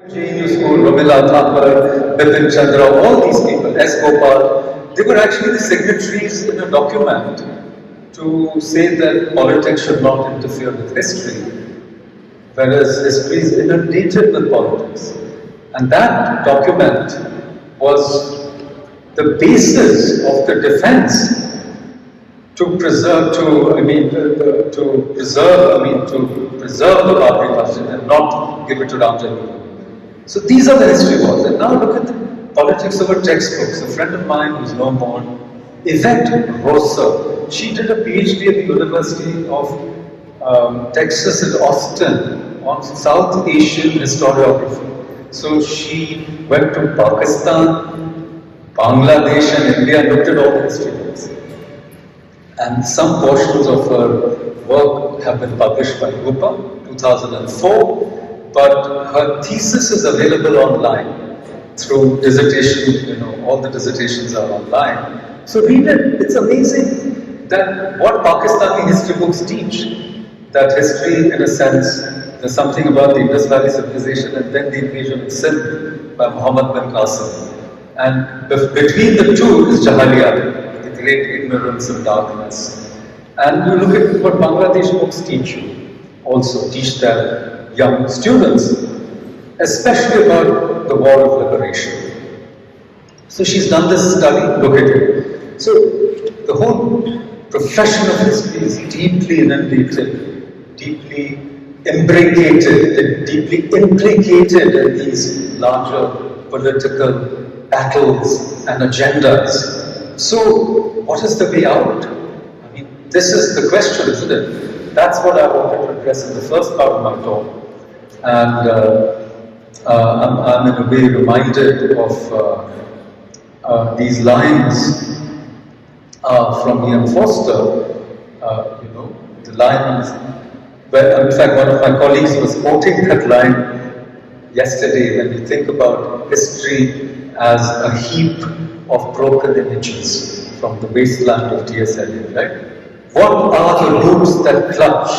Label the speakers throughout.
Speaker 1: JNU school, Romila Thapar, Bipin Chandra, all these people, S. Gopal, they were actually the signatories in a document to say that politics should not interfere with history, whereas history is inundated with politics. And that document was the basis of the defense to preserve, to preserve the Babri Masjid and not give it to Ram Janmabhoomi. So these are the history wars. And now look at the politics over textbooks. A friend of mine who's no more, Yvette Rosa, she did a PhD at the University of Texas at Austin on South Asian historiography. So she went to Pakistan, Bangladesh and India and looked at all the history books. And some portions of her work have been published by UoA, 2004. But her thesis is available online through dissertation, all the dissertations are online. So read it. It's amazing that what Pakistani history books teach, that history, in a sense, there's something about the Indus Valley civilization and then the invasion of Sindh by Muhammad bin Qasim. And between the two is Jahiliyat, the great ignorance and darkness. And you look at what Bangladesh books teach you, also teach their young students, especially about the war of liberation. So she's done this study, look at it. So the whole profession of history is deeply inundated, deeply imbricated in these larger political battles and agendas. So what is the way out? I mean, this is the question, isn't it? That's what I wanted to address in the first part of my talk. And I'm in a way reminded of these lines from Ian Foster, the lines where, in fact, one of my colleagues was quoting that line yesterday when we think about history as a heap of broken images from the wasteland of T.S. Eliot, right? What are the roots that clutch?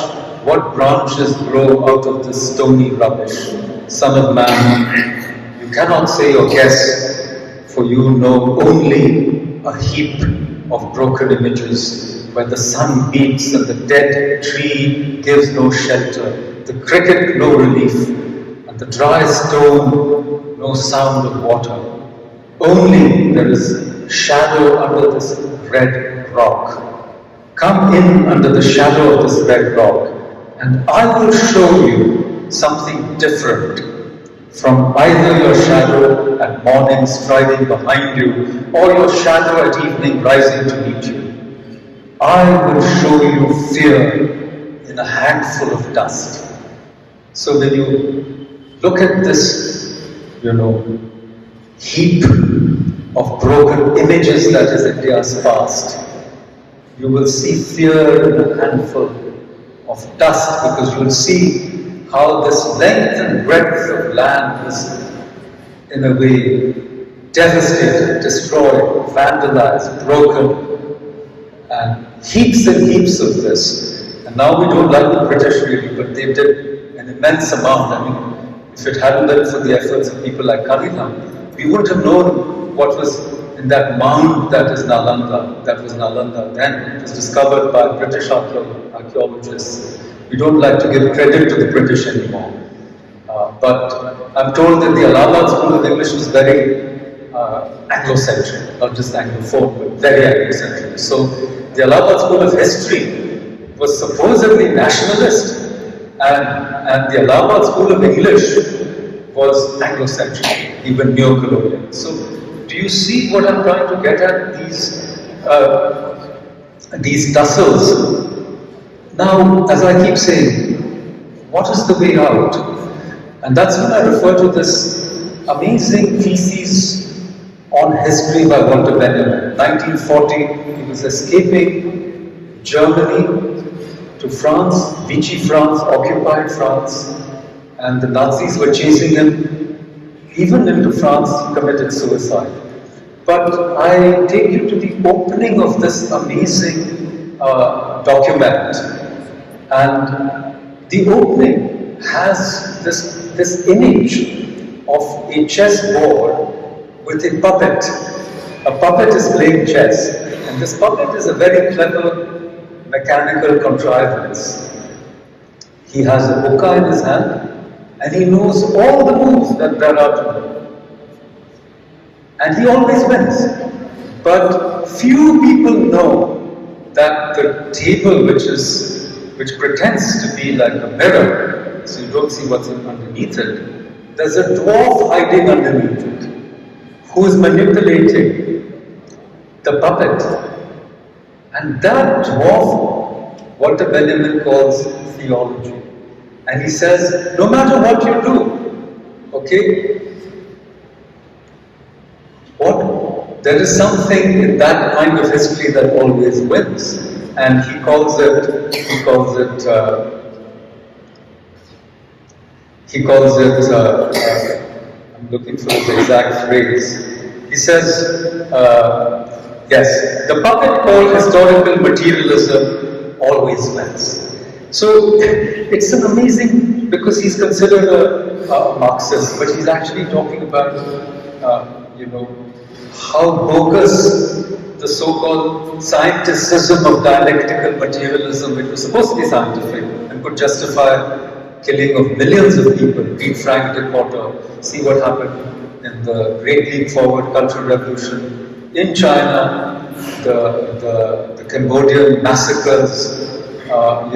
Speaker 1: What branches grow out of this stony rubbish? Son of man, you cannot say or guess, for you know only a heap of broken images where the sun beats and the dead tree gives no shelter, the cricket no relief, and the dry stone no sound of water. Only there is shadow under this red rock. Come in under the shadow of this red rock, and I will show you something different from either your shadow at morning striding behind you or your shadow at evening rising to meet you. I will show you fear in a handful of dust. So when you look at this, heap of broken images that is India's past, you will see fear in a handful of dust, because you will see how this length and breadth of land is, in a way, devastated, destroyed, vandalized, broken, and heaps of this. And now we don't like the British really, but they did an immense amount. I mean, if it hadn't been for the efforts of people like Cunningham, we wouldn't have known what was in that mound that is Nalanda. That was Nalanda then. It was discovered by British archaeologists. We don't like to give credit to the British anymore. But I'm told that the Allahabad School of English was very Anglo-centric, not just Anglophone, but very Anglo-centric. So the Allahabad School of History was supposedly nationalist, and the Allahabad School of English was Anglo-centric, even neo-colonial. So do you see what I'm trying to get at? These tussles. Now, as I keep saying, what is the way out? And that's when I refer to this amazing thesis on history by Walter Benjamin. 1940, he was escaping Germany to France, Vichy France, occupied France, and the Nazis were chasing him. Even into France, he committed suicide. But I take you to the opening of this amazing document, and the opening has this image of a chess board with a puppet. A puppet is playing chess, and this puppet is a very clever mechanical contrivance. He has a hookah in his hand, and he knows all the moves that there are to know. And he always wins. But few people know that the table, which pretends to be like a mirror, so you don't see what's underneath it, there's a dwarf hiding underneath it, who is manipulating the puppet. And that dwarf, Walter Benjamin calls theology. And he says, no matter what you do, okay, there is something in that kind of history that always wins. And he calls it, I'm looking for his exact phrase. He says, yes, the puppet called historical materialism always wins. So it's an amazing, because he's considered a Marxist, but he's actually talking about, how bogus the so-called scienticism of dialectical materialism, which was supposed to be scientific and could justify killing of millions of people. Read Frank de Porter, see what happened in the Great Leap Forward Cultural Revolution in China, the Cambodian massacres, of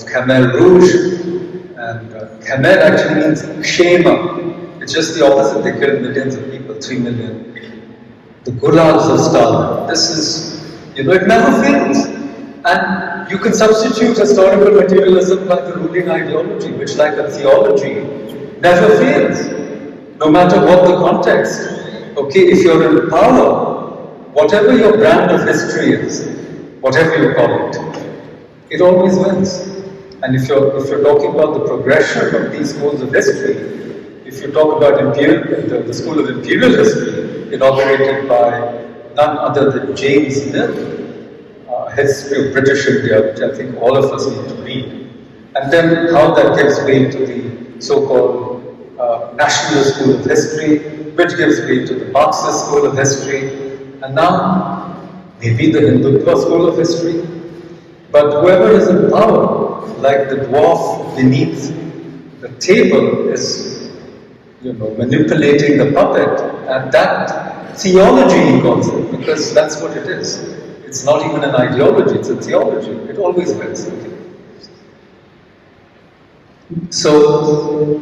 Speaker 1: Khmer Rouge, and Khmer actually means Kshema. It's just the opposite. They killed millions of people, 3 million. The gulags of Stalin. This is, it never fails. And you can substitute historical materialism by the ruling ideology, which, like a theology, never fails, no matter what the context. Okay, if you're in power, whatever your brand of history is, whatever you call it, it always wins. And if you're talking about the progression of these schools of history, if you talk about the School of Imperial History, inaugurated by none other than James Mill, History of British India, which I think all of us need to read, and then how that gives way to the so-called National School of History, which gives way to the Marxist School of History, and now maybe the Hindutva School of History. But whoever is in power, like the dwarf beneath the table, is manipulating the puppet, and that theology, he calls it, because that's what it is. It's not even an ideology, it's a theology. It always wins. So,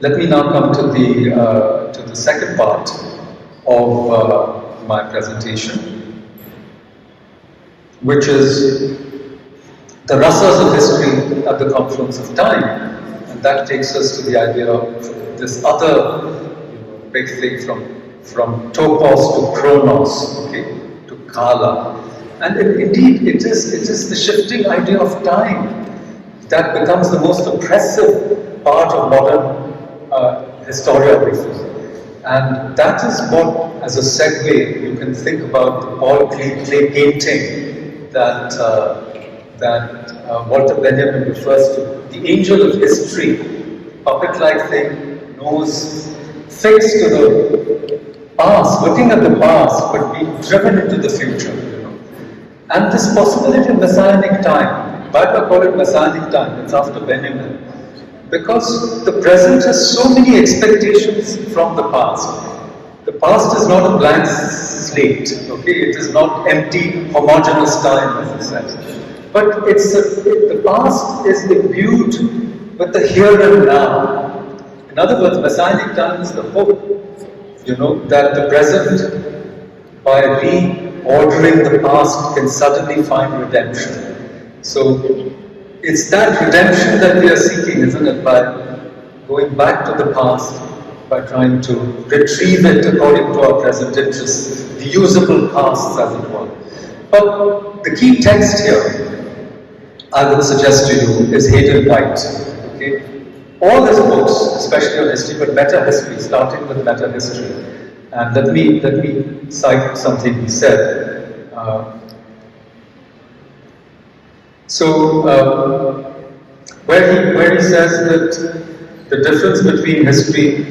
Speaker 1: let me now come to the second part of my presentation, which is the rasas of history at the confluence of time. And that takes us to the idea of this other big thing from topos to chronos, okay, to kala. And indeed, it is the shifting idea of time that becomes the most oppressive part of modern historiography. And that is what, as a segue, you can think about the Paul Klee clay painting that Walter Benjamin refers to. The angel of history, puppet-like thing, nose fixed to the past, looking at the past, but being driven into the future. And this possibility of messianic time, why do I call it messianic time? It's after Benjamin. Because the present has so many expectations from the past. The past is not a blank slate, okay? It is not empty, homogeneous time, as it says. But the past is imbued with the here and now. In other words, messianic time is the hope, that the present, by reordering the past, can suddenly find redemption. So, it's that redemption that we are seeking, isn't it? By going back to the past, by trying to retrieve it according to our present interests, the usable pasts, as it were. But the key text here, I would suggest to you, is Hayden White. Okay? All his books, especially on history, but meta-history, starting with meta-history. And let me cite something he said. Where he says that the difference between history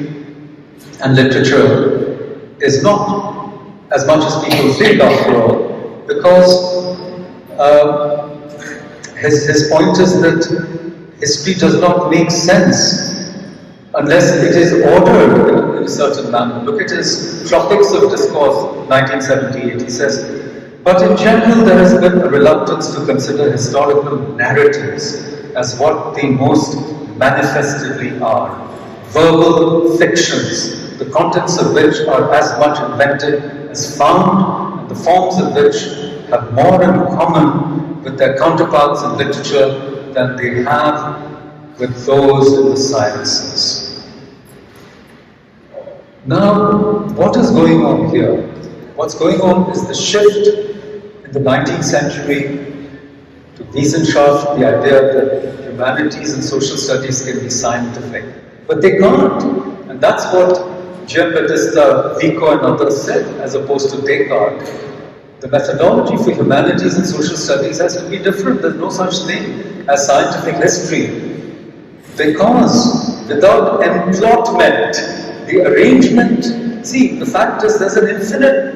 Speaker 1: and literature is not as much as people think after all, because his point is that history does not make sense unless it is ordered in a certain manner. Look at his Tropics of Discourse, 1978. He says, but in general there has been a reluctance to consider historical narratives as what they most manifestly are. Verbal fictions, the contents of which are as much invented as found, and the forms of which have more in common with their counterparts in literature than they have with those in the sciences. Now, what is going on here? What's going on is the shift in the 19th century to Wissenschaft, the idea that humanities and social studies can be scientific. But they can't. And that's what Giambattista Vico and others said, as opposed to Descartes. The methodology for humanities and social studies has to be different. There's no such thing as scientific history. Because without emplotment, the arrangement, see, the fact is there's an infinite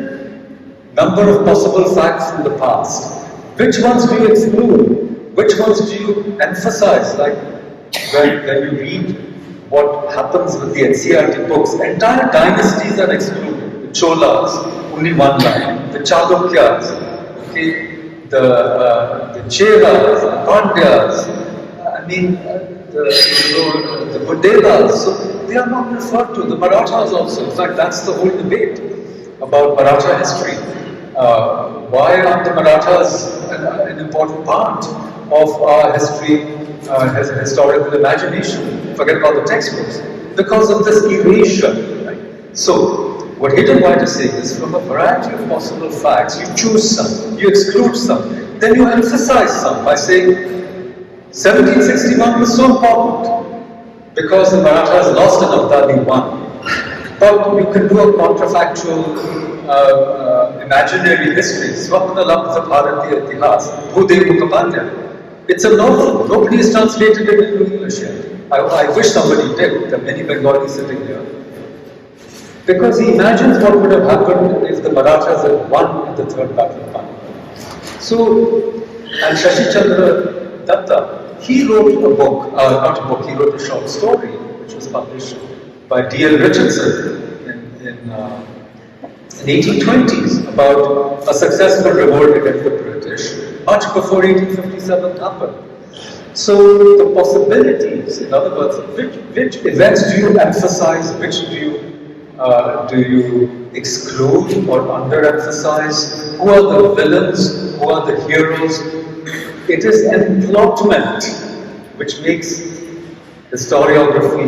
Speaker 1: number of possible facts from the past. Which ones do you exclude? Which ones do you emphasize? Like when you read what happens with the NCERT books, entire dynasties are excluded. The Cholas, only one line. The Chalukyas, okay, the Cheras, the Pandyas, the Bundelas, so they are not referred to. The Marathas also. In fact, that's the whole debate about Maratha history. Why aren't the Marathas an important part of our history, historical imagination? Forget about the textbooks. Because of this erasure. Right? So, what Hayden White is saying is, from a variety of possible facts, you choose some, you exclude some, then you emphasize some by saying 1761 was so important because the Marathas lost and Abdali won. But you can do a contrafactual, imaginary history. Swapna Labdha Bharatiya Itihas, Bhudev Mukhapadhyay. It's a novel. Nobody has translated it into English yet. I wish somebody did. There are many Bengalis sitting here. Because he imagines what would have happened if the Marathas had won in the Third Battle of Panipat. So, and Shashi Chandra Datta, he wrote a book, not a book, he wrote a short story which was published by D.L. Richardson in 1820s about a successful revolt against the British, much before 1857 happened. So the possibilities, in other words, which events do you emphasize, which do you exclude or underemphasize? Who are the villains? Who are the heroes? It is emplotment which makes historiography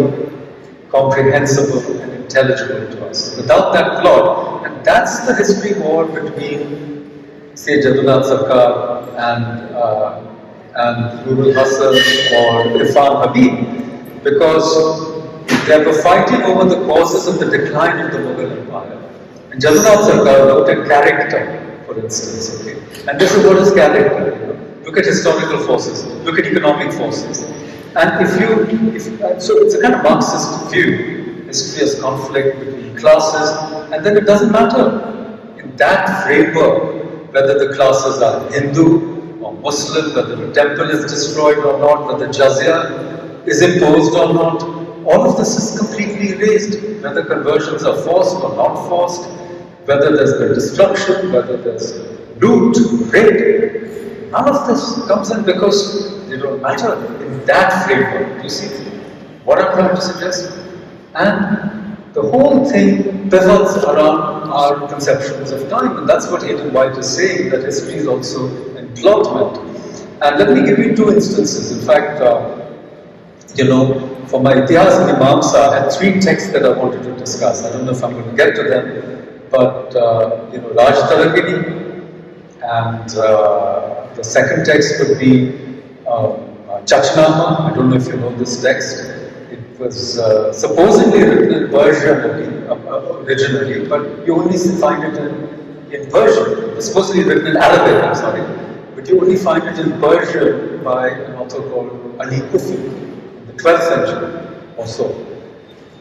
Speaker 1: comprehensible and intelligible to us. Without that plot, and that's the history war between, say, Jadunath Sarkar and Nurul Hasan or Irfan Habib, because they were fighting over the causes of the decline of the Mughal Empire. And Jadunath Sarkar looked at character, for instance, okay? And this is what is character, you know? Look at historical forces, look at economic forces. And so it's a kind of Marxist view, history as conflict between classes, and then it doesn't matter in that framework whether the classes are Hindu or Muslim, whether the temple is destroyed or not, whether jizya is imposed or not. All of this is completely erased, whether conversions are forced or not forced, whether there's been destruction, whether there's loot, rape. None of this comes in because they don't matter in that framework. Do you see what I'm trying to suggest? And the whole thing pivots around our conceptions of time, and that's what Hayden White is saying, that history is also emplotment. And let me give you two instances. In fact, for my Itihas and Mimamsa, I had three texts that I wanted to discuss. I don't know if I'm going to get to them, but Raj Tarangini, and the second text would be Chachnama. I don't know if you know this text. It was supposedly written in Persian originally, but you only find it in Persian. It was supposedly written in Arabic, I'm sorry, but you only find it in Persian by an author called Ali Kufi in the 12th century or so.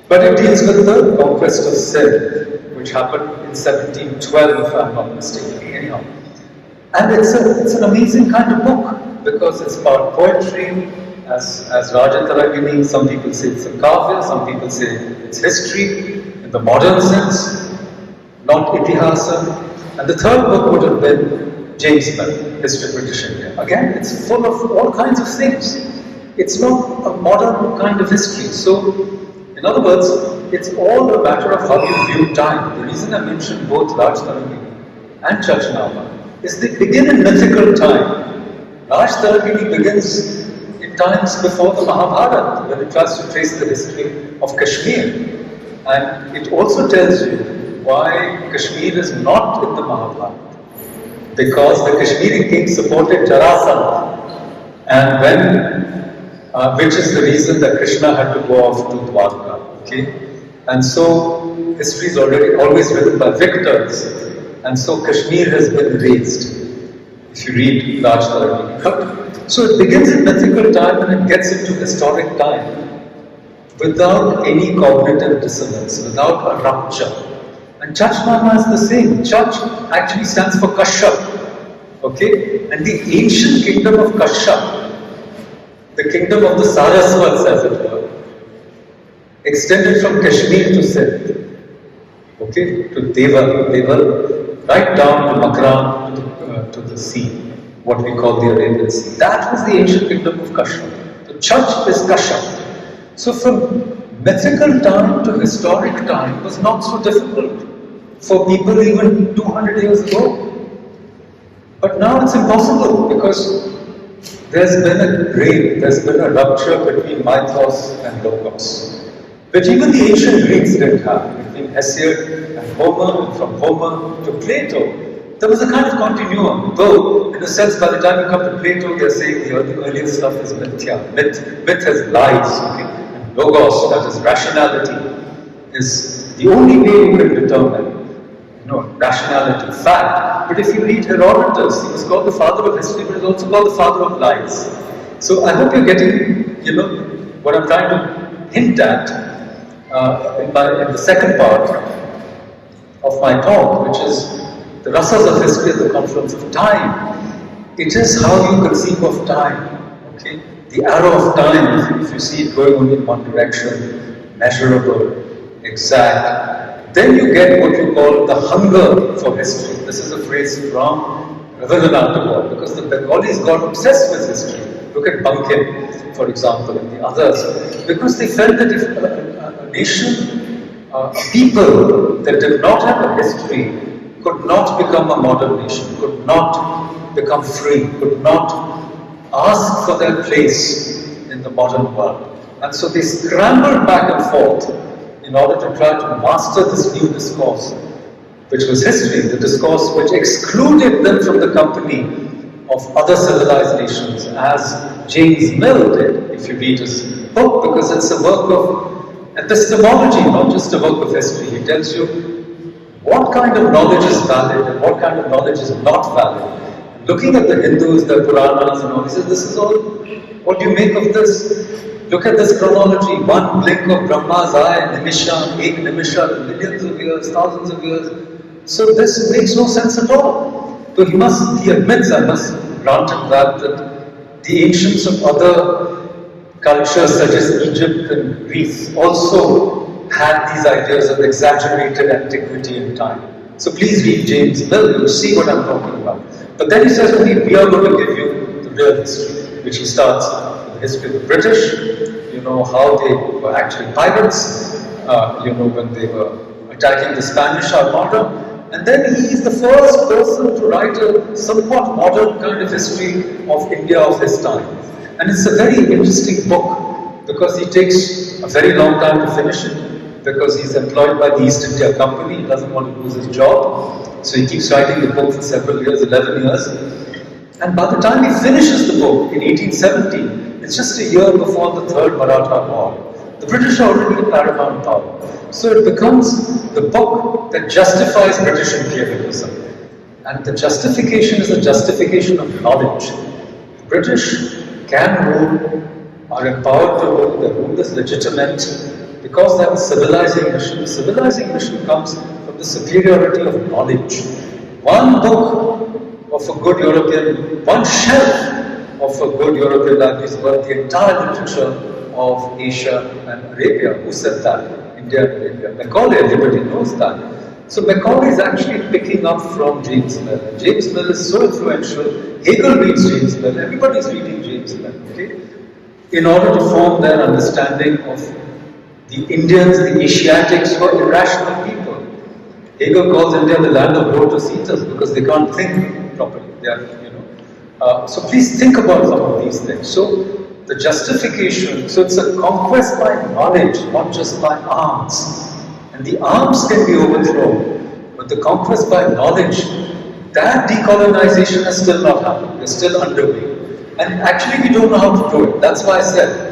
Speaker 1: But it deals with the conquest of sin, which happened in 1712, if I'm not mistaken. Anyhow. And it's an amazing kind of book because it's part poetry, as Raja Taragini, some people say it's a kavya, some people say it's history in the modern sense, not itihasa. And the third book would have been James Bell, History of British India. Again, it's full of all kinds of things. It's not a modern kind of history. So, in other words, it's all a matter of how you view time. The reason I mentioned both Raj Taragini and Chachnama is they begin in mythical time. Raj Taragini begins in times before the Mahabharata, when it tries to trace the history of Kashmir. And it also tells you why Kashmir is not in the Mahabharata. Because the Kashmiri king supported Jarasandha. And when, which is the reason that Krishna had to go off to Dwarka. Okay? And so, history is always written by victors. And so Kashmir has been raised, if you read Raj Taragini. So it begins in mythical time and it gets into historic time without any cognitive dissonance, without a rupture. And Chachnama is the same. Chach actually stands for Kashyap. Okay? And the ancient kingdom of Kashyap, the kingdom of the Saraswats, as it were, extended from Kashmir to Sindh. Okay? To Deval, right down to Makran, to the sea, what we call the Arabian Sea. That was the ancient kingdom of Kashyap. The Chach is Kashyap. So from mythical time to historic time was not so difficult for people even 200 years ago. But now it's impossible because there's been a break, there's been a rupture between mythos and logos, which even the ancient Greeks didn't have, between Hesiod and Homer, and from Homer to Plato. There was a kind of continuum, though, in a sense, by the time you come to Plato, they're saying the earlier stuff is mithya. Myth has lies, okay? And logos, that is rationality, is the only way you can determine, rationality, fact. But if you read Herodotus, he was called the father of history, but he's also called the father of lies. So I hope you're getting, what I'm trying to hint at in the second part of my talk, which is the rasas of history at the confluence of time. It is how you conceive of time. Okay, the arrow of time, if you see it going only in one direction, measurable, exact, then you get what you call the hunger for history. This is a phrase from Rabindranath Tagore, because the Bengalis got obsessed with history. Look at Bankim, for example, and the others, because they felt that if a nation, a people that did not have a history could not become a modern nation, could not become free, could not ask for their place in the modern world. And so they scrambled back and forth in order to try to master this new discourse, which was history, the discourse which excluded them from the company of other civilized nations, as James Mill did, if you read his book, because it's a work of epistemology, not just a work of history. He tells you what kind of knowledge is valid and what kind of knowledge is not valid. Looking at the Hindus, the Puranas and all, he says, this is all, what do you make of this? Look at this chronology, one blink of Brahma's eye, nimisha, ek nimisha, millions of years, thousands of years. So this makes no sense at all. So he admits, I must grant him that the ancients of other cultures such as Egypt and Greece also had these ideas of exaggerated antiquity and time. So please read James Mill, you'll see what I'm talking about. But then he says, okay, we are going to give you the real history, which he starts with the history of the British, how they were actually pirates, when they were attacking the Spanish Armada. And then he is the first person to write a somewhat modern kind of history of India of his time. And it's a very interesting book because he takes a very long time to finish it, because he's employed by the East India Company. He doesn't want to lose his job, so he keeps writing the book for several years, 11 years. And by the time he finishes the book in 1870, it's just a year before the Third Maratha War. The British are already in paramount power. So it becomes the book that justifies British imperialism. And the justification is the justification of knowledge. The British can rule, are empowered to rule, their rule is legitimate. because that civilizing mission. The civilizing mission comes from the superiority of knowledge. One book of a good European, one shelf of a good European language is worth the entire literature of Asia and Arabia. Who said that? India and Arabia. Macaulay, everybody knows that. So Macaulay is actually picking up from James Mill. James Mill is so influential. Hegel reads James Mill. Everybody is reading James Mill. Okay? In order to form their understanding of the Indians, the Asiatics, who are irrational people. Hegel calls India the land of lotus eaters because they can't think properly. They are, so please think about some of these things. So the justification, so it's a conquest by knowledge, not just by arms. And the arms can be overthrown, but the conquest by knowledge, that decolonization has still not happened. It's still underway. And actually we don't know how to do it. That's why I said,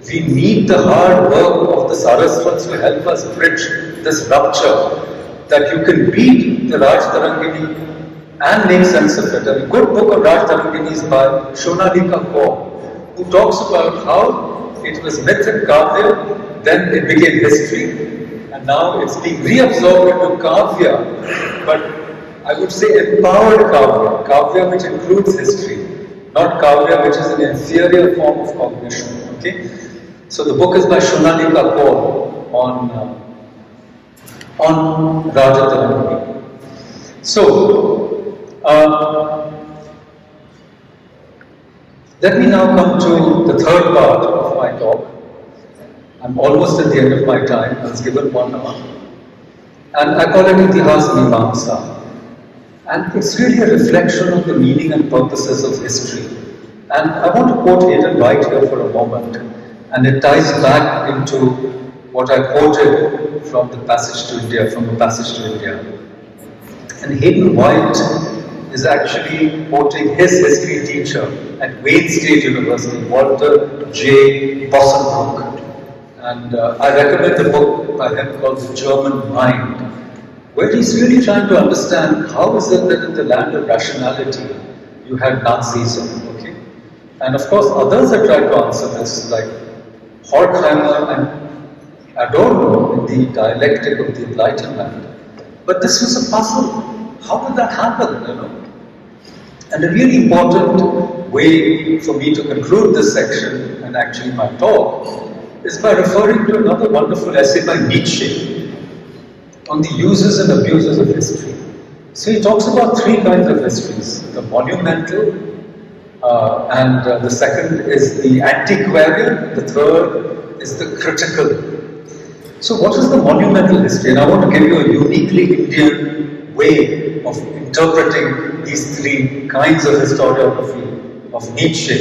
Speaker 1: we need the hard work of the Saraswats to help us bridge this rupture, that you can read the Raj Tarangini and make sense of it. A good book of Raj Tarangini is by Shonalika Kaur, who talks about how it was myth and kavya, then it became history, and now it's being reabsorbed into kavya, but I would say empowered kavya, kavya which includes history, not kavya which is an inferior form of cognition. Okay? So the book is by Shonalika Kaur on Raja Tarangini. So, let me now come to the third part of my talk. I'm almost at the end of my time. I was given 1 hour. And I call it Itihas Mimamsa. And it's really a reflection of the meaning and purposes of history. And I want to quote Hayden right here for a moment. And it ties back into what I quoted from the Passage to India, from the Passage to India. And Hayden White is actually quoting his history teacher at Wayne State University, Walter J. Bossenbrook. And I recommend the book by him called The German Mind, where he's really trying to understand how is it that in the land of rationality you had Nazism, okay? And of course others have tried to answer this, like Horkheimer and Adorno in the dialectic of the Enlightenment. But this was a puzzle. How did that happen, And a really important way for me to conclude this section, and actually my talk, is by referring to another wonderful essay by Nietzsche on the uses and abuses of history. So he talks about 3 kinds of histories: the monumental, and the second is the antiquarian, the third is the critical. So what is the monumental history? And I want to give you a uniquely Indian way of interpreting these 3 kinds of historiography of Nietzsche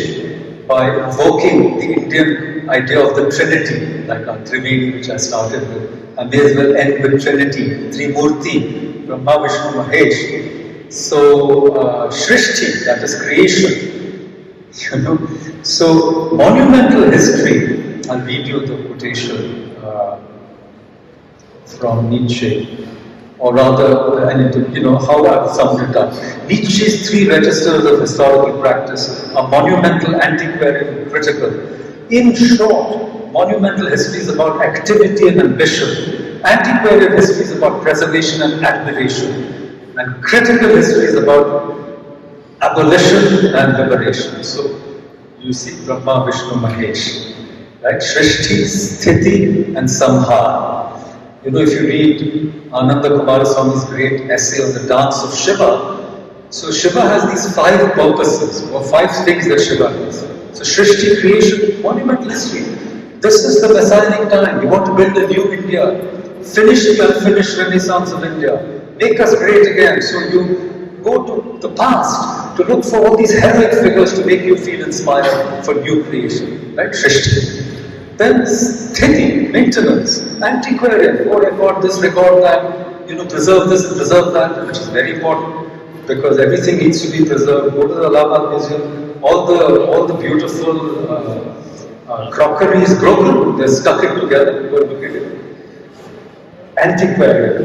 Speaker 1: by invoking the Indian idea of the Trinity, like our Triveni, which I started with. I may as well end with Trinity, Trimurti, Brahma, Vishnu, Mahesh. So, Shrishti, that is creation, So, monumental history, I'll read you the quotation from Nietzsche, or rather, how I've summed it up. Nietzsche's 3 registers of historical practice are monumental, antiquarian, and critical. In short, monumental history is about activity and ambition. Antiquarian history is about preservation and admiration. And critical history is about abolition and liberation. So, you see Brahma, Vishnu, Mahesh, right? Shrishti, Sthiti, and Samhara. If you read Ananda Kumaraswamy's great essay on the dance of Shiva, so Shiva has these 5 purposes, or 5 things that Shiva does. So Shrishti, creation, monumental history. This is the Messianic time. You want to build a new India, finish the unfinished renaissance of India, make us great again. So you go to the past to look for all these heroic figures to make you feel inspired for new creation, right? Shrishti. Then sthiti, maintenance, antiquarian, record this, record that, preserve this, preserve that, which is very important because everything needs to be preserved. Go to the Allahabad Museum, all the beautiful crockery is broken, they're stuck it together, go look at it. Antiquarian.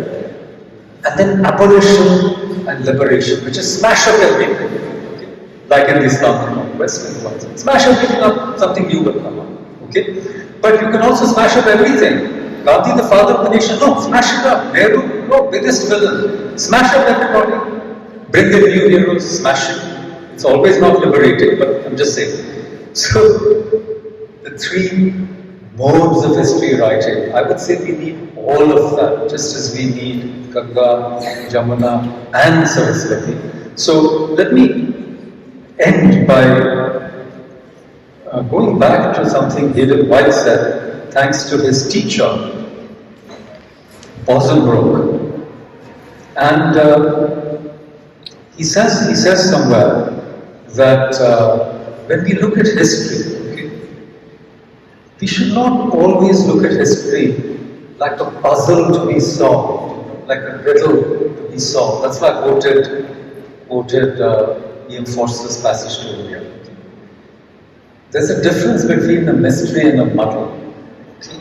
Speaker 1: And then abolition and liberation, which is smash up everything, like in the Islamic conquest and smash everything up, something new will come up. Okay? But you can also smash up everything. Gandhi, the father of the nation, no, smash it up. Nehru, no, biggest villain. Smash up everybody. Bring in new heroes, smash it. It's always not liberating, but I'm just saying. So, the three modes of history writing, I would say we need all of that, just as we need Ganga, Jamuna, and Saraswati. So, let me end by going back to something Hayden White said, thanks to his teacher, Bosenbroek. And he says somewhere that when we look at history, okay, we should not always look at history like a puzzle to be solved, like a riddle to be solved. That's why I quoted E.M. Forster's passage to India. There's a difference between a mystery and a muddle.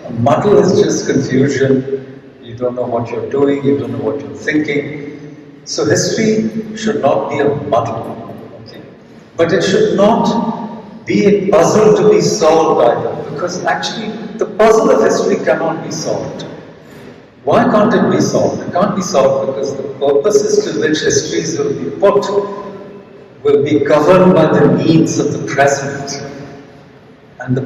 Speaker 1: A muddle is just confusion. You don't know what you're doing, you don't know what you're thinking. So history should not be a muddle. Okay? But it should not be a puzzle to be solved either, because actually the puzzle of history cannot be solved. Why can't it be solved? It can't be solved because the purposes to which histories will be put will be governed by the needs of the present. And the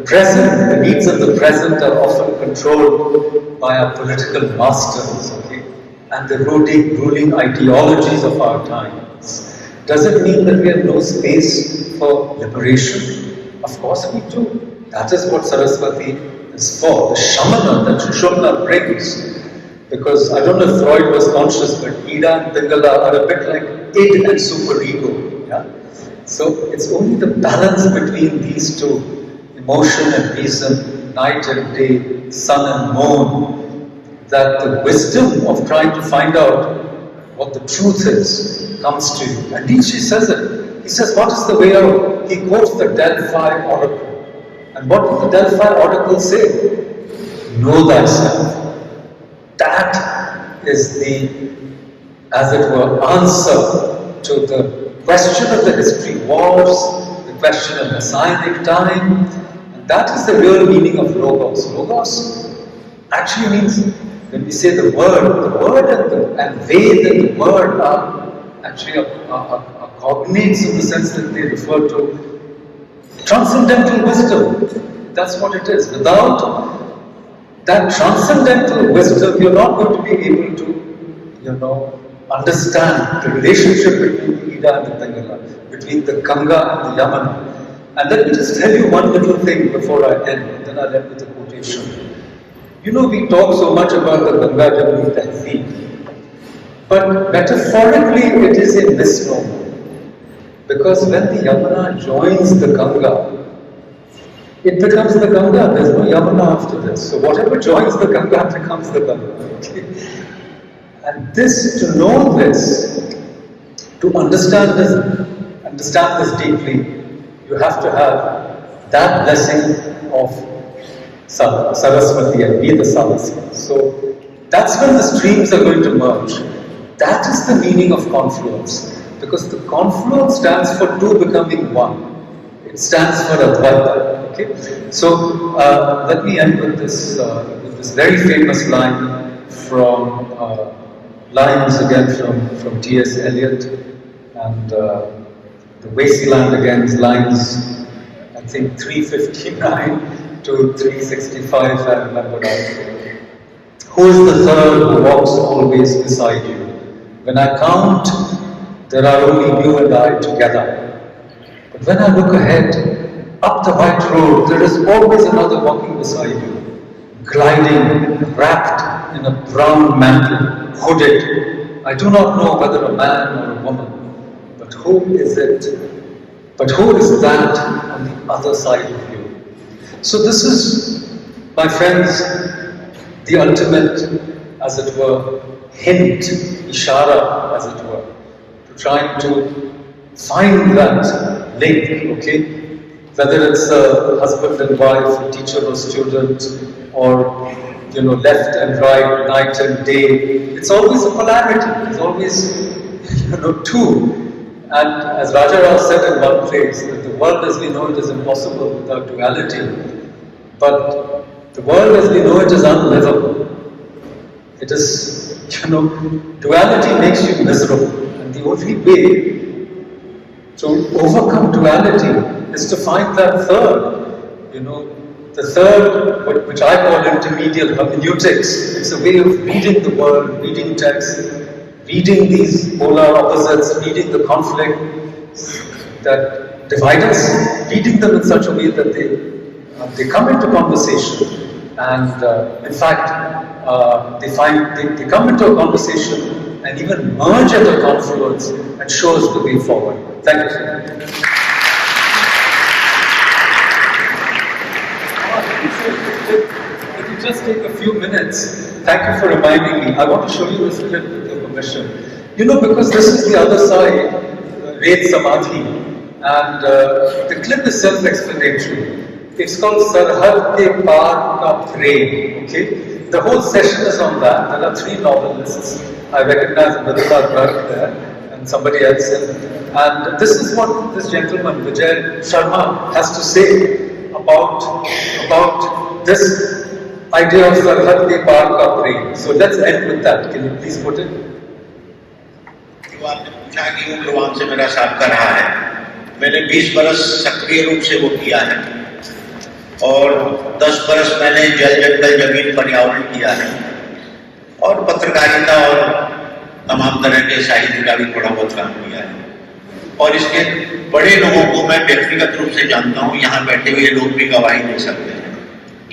Speaker 1: needs of the present are often controlled by our political masters, okay, and the ruling ideologies of our times. Does it mean that we have no space for liberation? Of course we do. That is what Saraswati is for, the shamana that Sushumna brings. Because I don't know if Freud was conscious, but Ida and Pingala are a bit like id and superego. Yeah? So it's only the balance between these two, emotion and reason, night and day, sun and moon, that the wisdom of trying to find out what the truth is comes to you. And Nietzsche says it. He says, what is the way out? He quotes the Delphi oracle. And what did the Delphi oracle say? Know thyself. That is the, as it were, answer to the question of the history wars, the question of Messianic time. That is the real meaning of logos. Logos actually means, when we say the word and Ved and the word are actually are cognates in the sense that they refer to transcendental wisdom. That's what it is. Without that transcendental wisdom, you're not going to be able to, understand the relationship between the Ida and the Pingala, between the Ganga and the Yamuna. And let me just tell you one little thing before I end, and then I'll end with a quotation. We talk so much about the Ganga Jamuni Tehzeeb, but metaphorically it is a misnomer. Because when the Yamuna joins the Ganga, it becomes the Ganga. There's no Yamuna after this. So whatever joins the Ganga becomes the Ganga. Okay? And to know this, to understand this deeply, you have to have that blessing of Saraswati and be the Saraswati. So that's when the streams are going to merge. That is the meaning of confluence. Because the confluence stands for two becoming one. It stands for Advaita. Okay? So let me end with this very famous line from lines again from T.S. Eliot, and the wasteland again is lines, I think 359 to 365, I remember that. Who is the third who walks always beside you? When I count, there are only you and I together. But when I look ahead, up the white road, there is always another walking beside you, gliding, wrapped in a brown mantle, hooded. I do not know whether a man or a woman, but who is it? But who is that on the other side of you? So this is, my friends, the ultimate, as it were, hint, ishara, as it were, to trying to find that link, okay? Whether it's a husband and wife, a teacher or student, or left and right, night and day. It's always a polarity. It's always, two. And as Raja Rao said in one place, that the world as we know it is impossible without duality. But the world as we know it is unlivable. It is, duality makes you miserable. And the only way to overcome duality is to find that third, the third, which I call intermediate hermeneutics. It's a way of reading the world, reading texts, reading these polar opposites, reading the conflict that divide us, reading them in such a way that they come into conversation, and in fact, they come into a conversation and even merge at a confluence and show us the way forward. Thank you, sir. If you just take a few minutes, thank you for reminding me. I want to show you this clip with your permission. Because this is the other side, Red Samadhi, and the clip is self-explanatory. It's called Sarhad Ke Paar Ka Prem. Okay, the whole session is on that. There are 3 novelists. I recognize Vidhar Garg there and somebody else. And this is what this gentleman, Vijay Sharma, has to say about this idea of Sarhad Ke Paar Ka Prem. So let's end with that. Can you please put it?
Speaker 2: आपने पूछा कि वो भगवान से मेरा साथ रहा है। मैंने 20 बरस सक्रिय रूप से वो किया है और 10 बरस मैंने जल जंगल जमीन पर्यावरण किया है और पत्रकारिता और तमाम तरह के साहित्य का भी थोड़ा बहुत काम किया है। और इसके बड़े लोगों को मैं व्यक्तिगत रूप से जानता हूँ, यहाँ बैठे हुए लोग भी गवाही दे सकते हैं,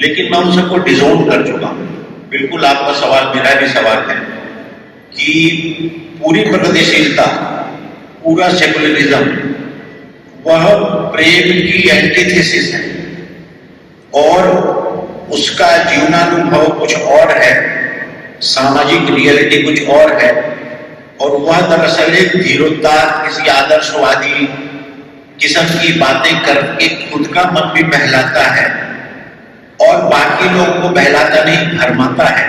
Speaker 2: लेकिन मैं उन सबको डिसोन कर चुका हूँ। बिल्कुल आपका सवाल मेरा भी सवाल है कि पूरी प्रगतिशीलता, पूरा सेकुलरिज्म वह प्रेम की एंटीथेसिस है और उसका जीवनानुभव कुछ और है, सामाजिक रियलिटी कुछ और है, और वह दरअसल एक धीरोद्धार, किसी आदर्शवादी किस्म की बातें करके खुद का मन भी बहलाता है और बाकी लोगों को बहलाता नहीं, भरमाता है।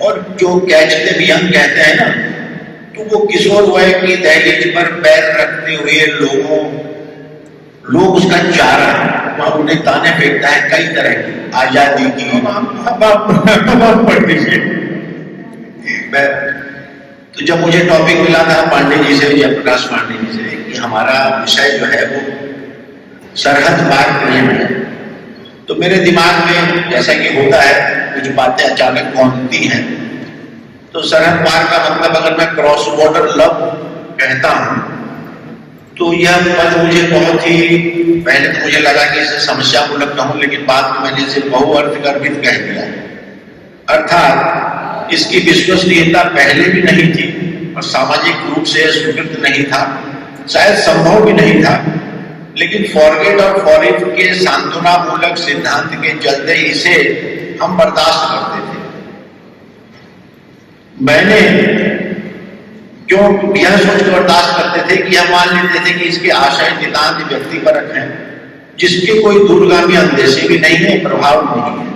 Speaker 2: और जो कैच द यंग कहते हैं ना, तो वो किशोर वय की दहलीज पर पैर रखते हुए लोग उसका चारा वहां उन्हें ताने फेंकता है कई तरह की, आजादी की। आप पढ़ लीजिए। तो जब मुझे टॉपिक मिला था पांडे जी से, जयप्रकाश पांडे जी से, कि हमारा विषय जो है वो सरहद पार प्रेम है, तो मेरे दिमाग में जैसा कि होता है कुछ बातें अचानक कौंधती हैं। तो सरहद पार का मतलब अगर मैं क्रॉस बॉर्डर लव कहता हूं तो यह पद मुझे बहुत ही, पहले तो मुझे लगा कि इसे समस्यामूलक कहूं, लेकिन बाद में मैंने इसे बहुअर्थ गर्भित कह दिया। अर्थात इसकी विश्वसनीयता पहले भी नहीं थी और सामाजिक रूप से स्वीकृत नहीं था, शायद संभव भी नहीं था, लेकिन फॉरगेट और फॉरगिव के सांत्वनामूलक सिद्धांत के चलते इसे हम बर्दाश्त करते थे। मैंने क्यों यह सोचकर बर्दाश्त करते थे कि हम मान लेते थे कि इसके आशय नितांत व्यक्तिपरक हैं, जिसके कोई दूरगामी अंदेशे भी नहीं है, प्रभाव नहीं है।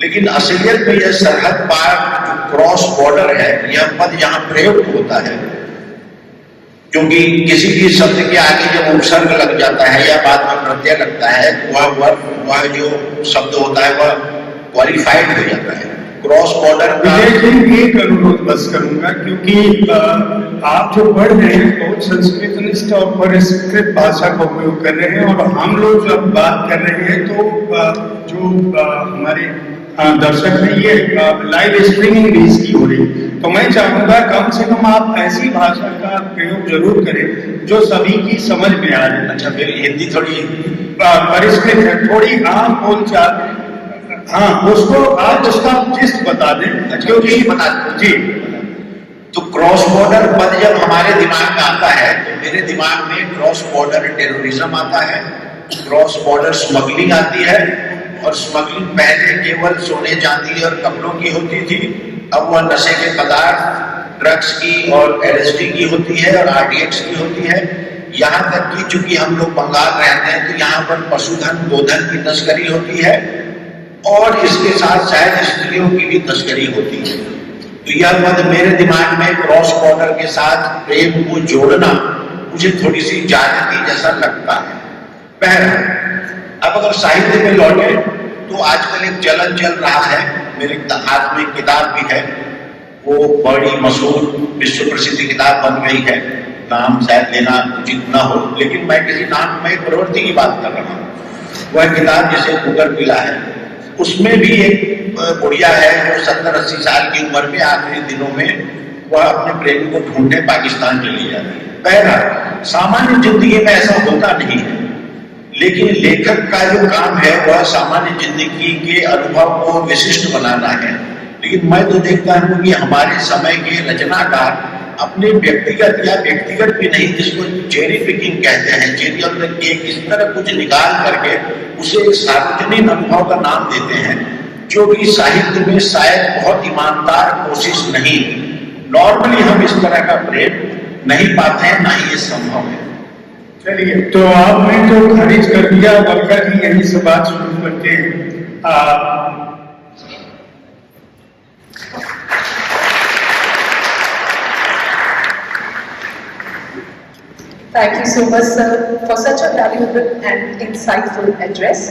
Speaker 2: लेकिन असलियत में यह सरहद पार जो क्रॉस बॉर्डर है, यह पद यहाँ प्रयुक्त होता है, क्योंकि किसी भी शब्द के आगे जब उपसर्ग लग जाता है या बाद में प्रत्यय लगता है तो वह जो शब्द होता है वह क्वालिफाइड हो जाता है। क्रॉस बॉर्डर
Speaker 3: एक अनुरोध बस करूंगा, क्योंकि आप जो पढ़ रहे हैं बहुत संस्कृतनिष्ठ और परिष्कृत भाषा का उपयोग कर रहे हैं, और हम लोग जब बात कर रहे हैं तो जो हमारे दर्शक है, ये लाइव स्ट्रीमिंग भी इसकी हो रही, तो मैं चाहूंगा कम से कम आप ऐसी भाषा का प्रयोग जरूर करें जो सभी की समझ में आ जाए।
Speaker 2: अच्छा, मेरी हिंदी थोड़ी
Speaker 3: परिष्कृत है, थोड़ी आम बोलचाल, हाँ, उसको आप उसका जिस्ट बता दें।
Speaker 2: क्योंकि बता
Speaker 3: जी,
Speaker 2: तो क्रॉस बॉर्डर पद जब हमारे दिमाग में आता है तो मेरे दिमाग में क्रॉस बॉर्डर टेररिज्म आता है, क्रॉस बॉर्डर स्मगलिंग आती है, और स्मगलिंग पहले केवल सोने चांदी और कपड़ों की होती थी, अब वह नशे के पदार्थ, ड्रग्स की और एलएसडी की होती है और आरडीएक्स की होती है। यहाँ तक कि चूंकि हम लोग बंगाल रहते हैं तो यहाँ पर पशुधन गोधन की तस्करी होती है और इसके साथ शायद स्त्रियों की भी तस्करी होती है। तो यह पद मेरे दिमाग में क्रॉस बॉर्डर के साथ प्रेम को जोड़ना मुझे थोड़ी सी ज्यादती जैसा लगता है। पहला, अब अगर साहित्य में लौटे तो आजकल एक चलन चल रहा है, मेरे हाथ में किताब भी है, वो बड़ी मशहूर विश्व प्रसिद्ध किताब बन गई है, नाम शायद लेना उचित न हो, लेकिन मैं किसी नाम में प्रवृत्ति की बात कर रहा हूँ। वह किताब जैसे कुकर पिला है, उसमें भी एक बुढ़िया है जो 70-80 साल की उम्र में आखिरी दिनों में वह अपने प्रेमी को ढूंढने पाकिस्तान चली जाती है। बहरहाल सामान्य जिंदगी में ऐसा होता नहीं है, लेकिन लेखक का जो काम है वह सामान्य जिंदगी के अनुभव को विशिष्ट बनाना है। लेकिन मैं तो देखता हूँ कि हमारे समय के रचनाकार अपने व्यक्तिगत या व्यक्तिगत भी नहीं, जिसको चेरी पिकिंग कहते हैं, चेरी ऑफ द केक, इस तरह कुछ निकाल करके उसे एक सार्वजनिक अनुभव का नाम देते हैं, जो कि साहित्य में शायद बहुत ईमानदार कोशिश नहीं। नॉर्मली हम इस तरह का प्रेम नहीं पाते हैं, ना ही ये संभव है।
Speaker 3: चलिए, तो आपने तो खारिज कर दिया, बल्कि ही यहीं से बात शुरू करते हैं।
Speaker 4: Thank you so much, sir, for such a valuable and insightful address.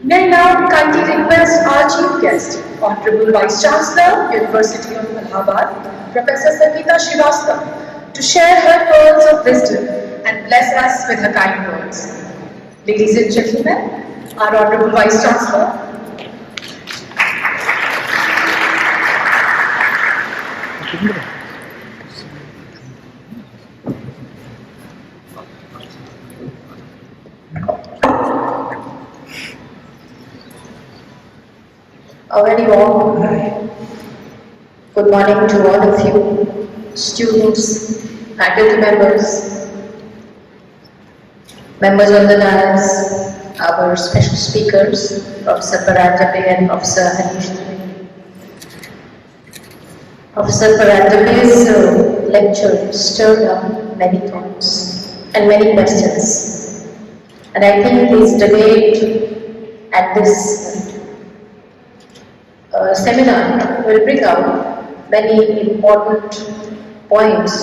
Speaker 4: May now kindly request our chief guest, Honorable Vice Chancellor, University of Allahabad, Professor Sangeeta Srivastava, to share her pearls of wisdom and bless us with her kind words. Ladies and gentlemen, our Honorable Vice Chancellor. A very warm good morning to all of you, students, faculty members, members of the dais, our special speakers, Professor Paranjape and Professor Hanish. Professor Paranjape's lecture stirred up many thoughts and many questions. And I think this debate at this seminar will bring out many important points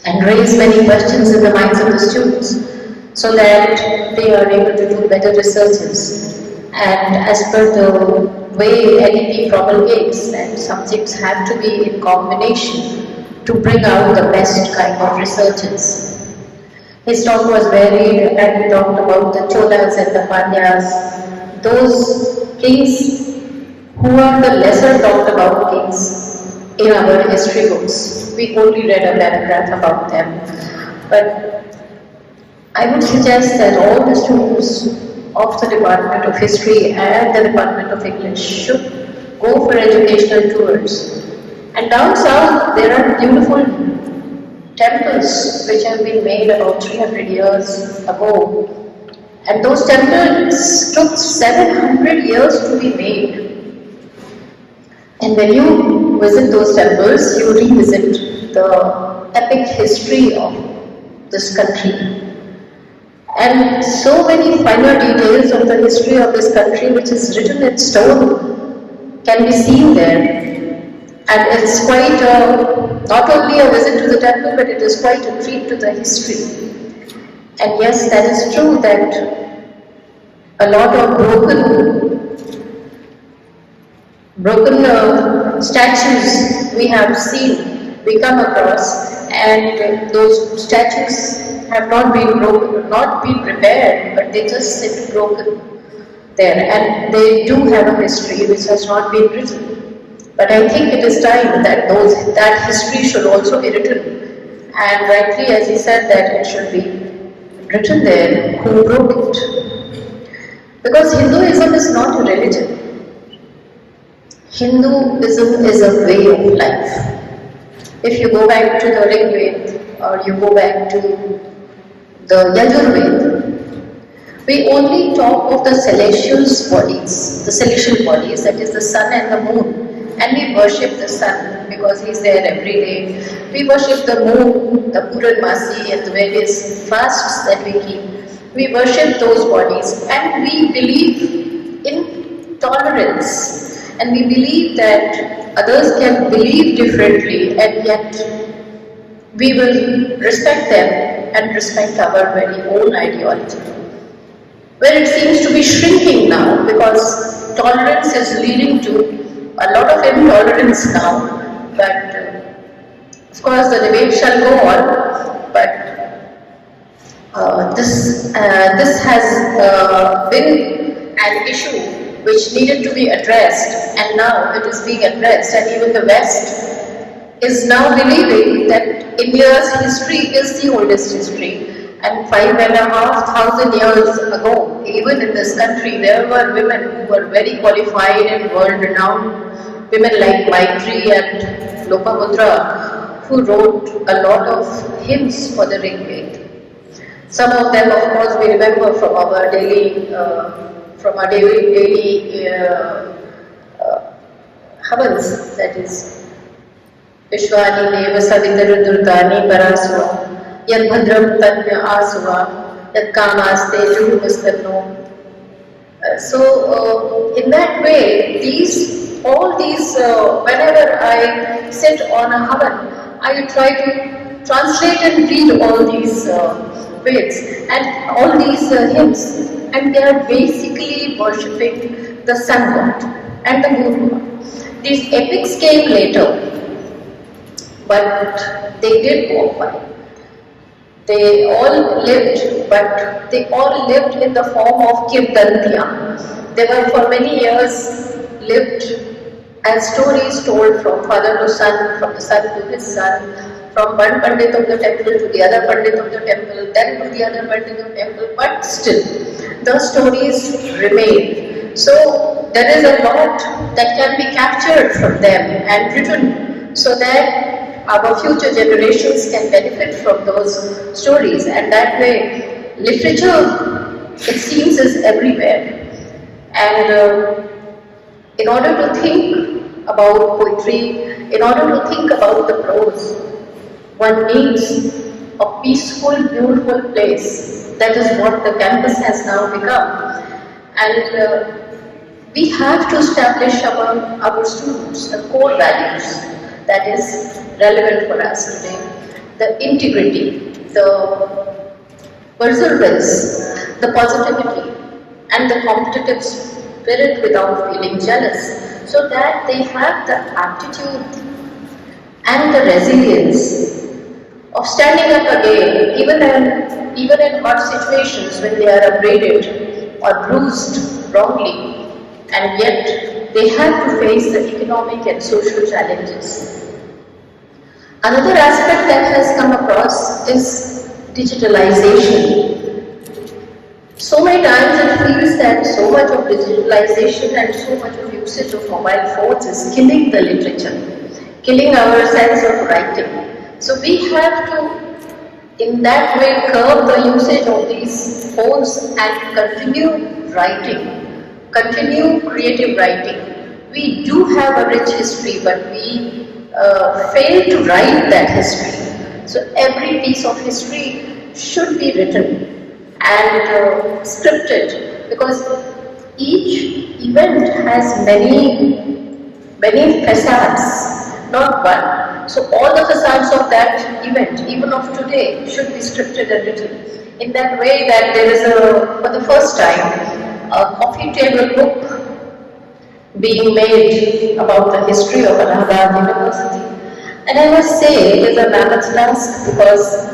Speaker 4: and raise many questions in the minds of the students so that they are able to do better researches. And as per the way NEP promulgates, that subjects have to be in combination to bring out the best kind of researches. His talk was varied and we talked about the Cholas and the Pandyas, those kings who are the lesser talked about kings in our history books. We only read a paragraph about them. But I would suggest that all the students of the Department of History and the Department of English should go for educational tours. And down south there are beautiful temples which have been made about 300 years ago. And those temples took 700 years to be made. And when you visit those temples, you revisit the epic history of this country. And so many finer details of the history of this country which is written in stone can be seen there. And it's quite not only a visit to the temple, but it is quite a treat to the history. And yes, that is true that a lot of broken statues we have seen, we come across, and those statues have not been broken, not been repaired, but they just sit broken there, and they do have a history which has not been written. But I think it is time that that history should also be written, and rightly, as he said, that it should be written there who broke it. Because Hinduism is not a religion. Hinduism is a way of life. If you go back to the Rig Veda or you go back to the Yajurveda, we only talk of the celestial bodies, that is the sun and the moon, and we worship the sun because he is there every day. We worship the moon, the Purnamasi and the various fasts that we keep. We worship those bodies and we believe in tolerance. And we believe that others can believe differently and yet we will respect them and respect our very own ideology. Well, it seems to be shrinking now because tolerance is leading to a lot of intolerance now. But of course, the debate shall go on. But this has been an issue which needed to be addressed, and now it is being addressed, and even the West is now believing that India's history is the oldest history. And 5,500 years ago, even in this country, there were women who were very qualified and world-renowned, women like Maitri and Lopamudra, who wrote a lot of hymns for the Rig. Some of them, of course, we remember from our daily havans, that is, Vishwani Deva Savitara Durtani Parasva, Yad Bhadram Tanya Asva, Yad Kamaste Juhuvastanno. So, in that way, all these, whenever I sit on a havan, I try to translate and read all these Veds and all these hymns, and they are basically worshipping the sun god and the moon god. These epics came later, but they did walk by. They all lived, but they all lived in the form of Kirtantiya. They were for many years lived as stories told from father to son, from the son to his son, from one Pandit of the temple to the other Pandit of the temple, then to the other Pandit of the temple, but still the stories remain. So there is a lot that can be captured from them and written so that our future generations can benefit from those stories, and that way literature, it seems, is everywhere. And in order to think about poetry, in order to think about the prose, one needs a peaceful, beautiful place. That is what the campus has now become. And we have to establish among our students the core values that is relevant for us today. The integrity, the perseverance, the positivity, and the competitive spirit without feeling jealous, so that they have the aptitude and the resilience of standing up again, even in hard situations when they are upbraided or bruised wrongly, and yet they have to face the economic and social challenges. Another aspect that has come across is digitalization. So many times it feels that so much of digitalization and so much of usage of mobile phones is killing the literature, killing our sense of writing. So we have to, in that way, curb the usage of these phones and continue writing, continue creative writing. We do have a rich history, but we fail to write that history. So every piece of history should be written and scripted, because each event has many facades, not one. So all the facades of that event, even of today, should be scripted and written in that way that there is for the first time, a coffee table book being made about the history of Allahabad University. And I must say, it is a mammoth task, because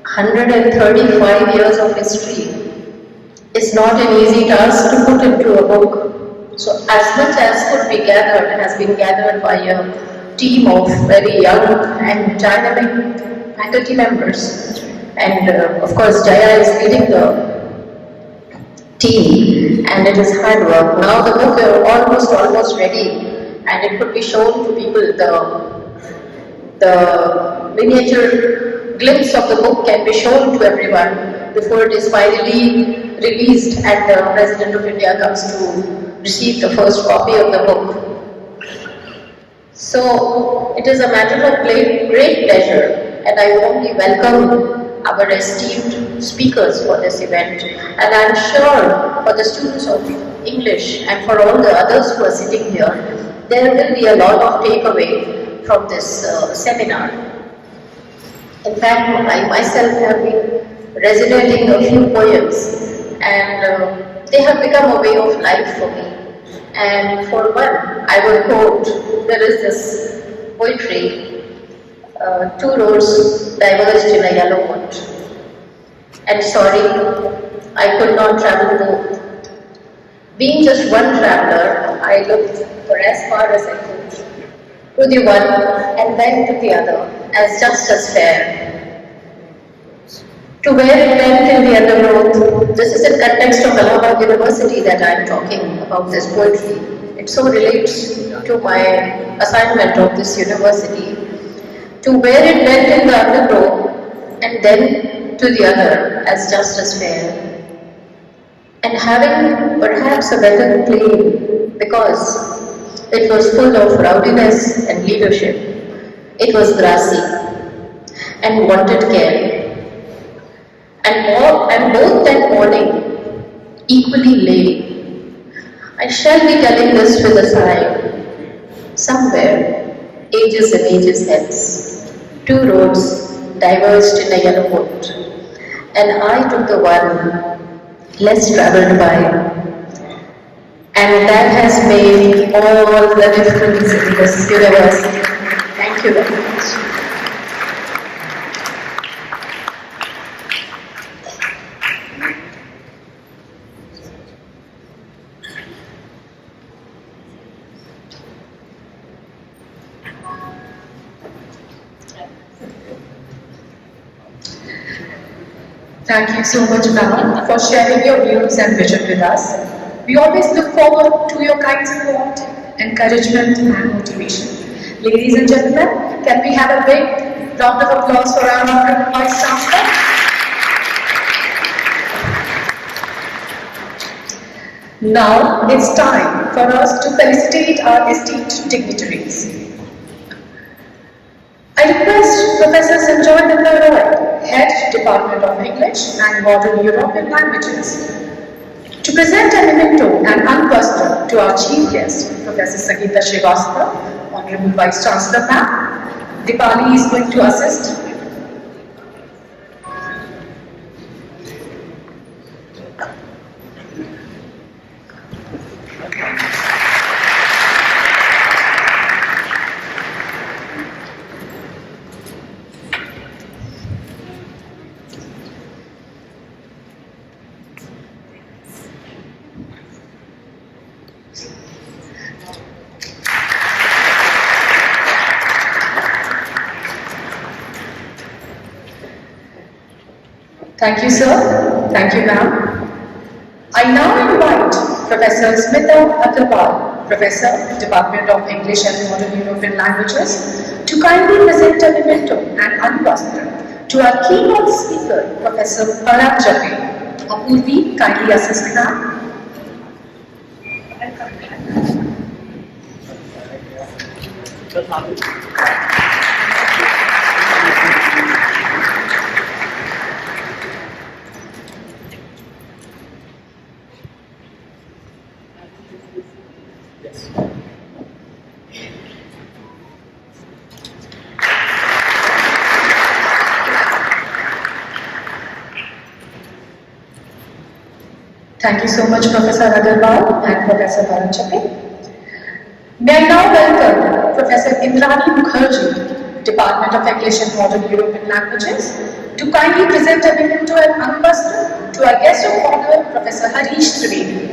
Speaker 4: 135 years of history is not an easy task to put into a book. So as much as could be gathered has been gathered by a team of very young and dynamic faculty members. And of course, Jaya is leading the team, and it is hard work. Now the book is almost ready, and it could be shown to people. The miniature glimpse of the book can be shown to everyone before it is finally released and the President of India comes to receive the first copy of the book. So it is a matter of great pleasure, and I warmly welcome our esteemed speakers for this event, and I am sure for the students of English and for all the others who are sitting here, there will be a lot of takeaway from this seminar. In fact, I myself have been resonating a few poems, and they have become a way of life for me. And for one, I would quote, there is this poetry, two roads diverged in a yellow wood. And sorry, I could not travel both. Being just one traveler, I looked for as far as I could, to the one and then to the other, as just as fair. To where it went in the undergrowth, this is in context of Allahabad University that I am talking about this poetry. It so relates to my assignment of this university. To where it went in the undergrowth and then to the other, as just as fair. And having perhaps a better claim because it was full of rowdiness and leadership. It was grassy and wanted care. And both that morning equally lay. I shall be telling this with a sigh. Somewhere, ages and ages hence, two roads diverged in a yellow wood, and I took the one less travelled by. And that has made all the difference in this universe. Thank you very much.
Speaker 5: Thank you so much, ma'am, for sharing your views and vision with us. We always look forward to your kind support, encouragement, and motivation. Ladies and gentlemen, can we have a big round of applause for our Honorable Vice Chancellor? Now it's time for us to felicitate our esteemed dignitaries. I request Professor Sanjoy Roy, Head Department of English and Modern European Languages, to present a memento and unbuster to our chief guest, Professor Sangeeta Srivastava, Honorable Vice Chancellor Ma'am. Dipali is going to assist. Thank you, sir. Thank you, ma'am. I now invite Professor Smita Agarwal, Professor, Department of English and Modern European Languages, to kindly present a memento and unbuster to our keynote speaker, Professor Parag Jabe. Apurvi, kindly assist now. Thank you so much, Professor Agarwal and Professor Bharat. May I now welcome Professor Indrani Mukherjee, Department of English and Modern European Languages, to kindly present a memento and unbuster to our guest of honor, Professor Harish Trivedi.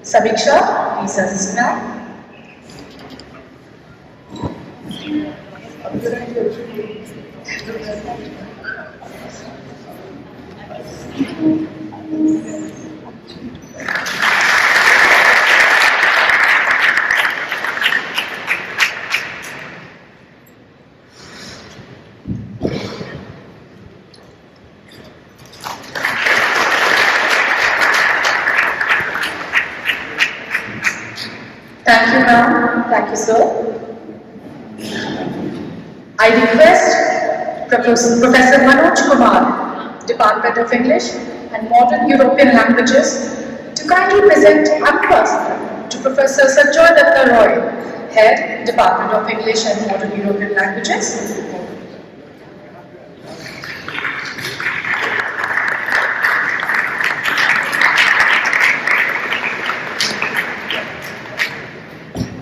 Speaker 5: Samiksha, please assist now. Thank you, ma'am. Thank you, sir. I request Professor Manoj Kumar, Department of English and Modern European Languages, to kindly present unbuster to Professor Sanjoy Roy, Head, Department of English and Modern European Languages.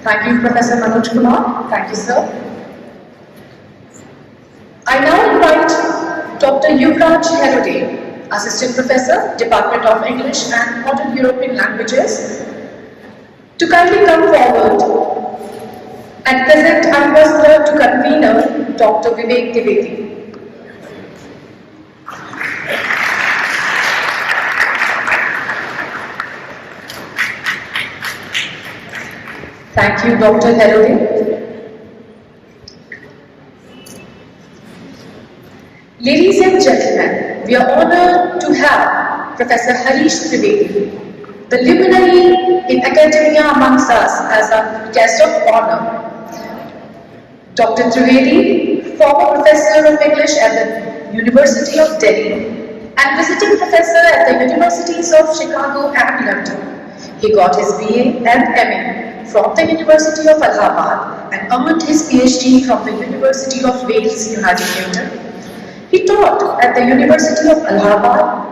Speaker 5: Thank you, Professor Manoj Kumar. Thank you, sir. I now invite Dr. Yuvraj Herode, Assistant Professor, Department of English and Modern European Languages, to kindly come forward and present Ambassador to Convener, Dr. Vivek Dwivedi. Thank you, Dr. Herode. Ladies and gentlemen, we are honored to have Professor Harish Trivedi, the luminary in academia amongst us, as a guest of honor. Dr. Trivedi, former professor of English at the University of Delhi and visiting professor at the Universities of Chicago and London. He got his BA and MA from the University of Allahabad and earned his PhD from the University of Wales, United Kingdom. He taught at the University of Allahabad,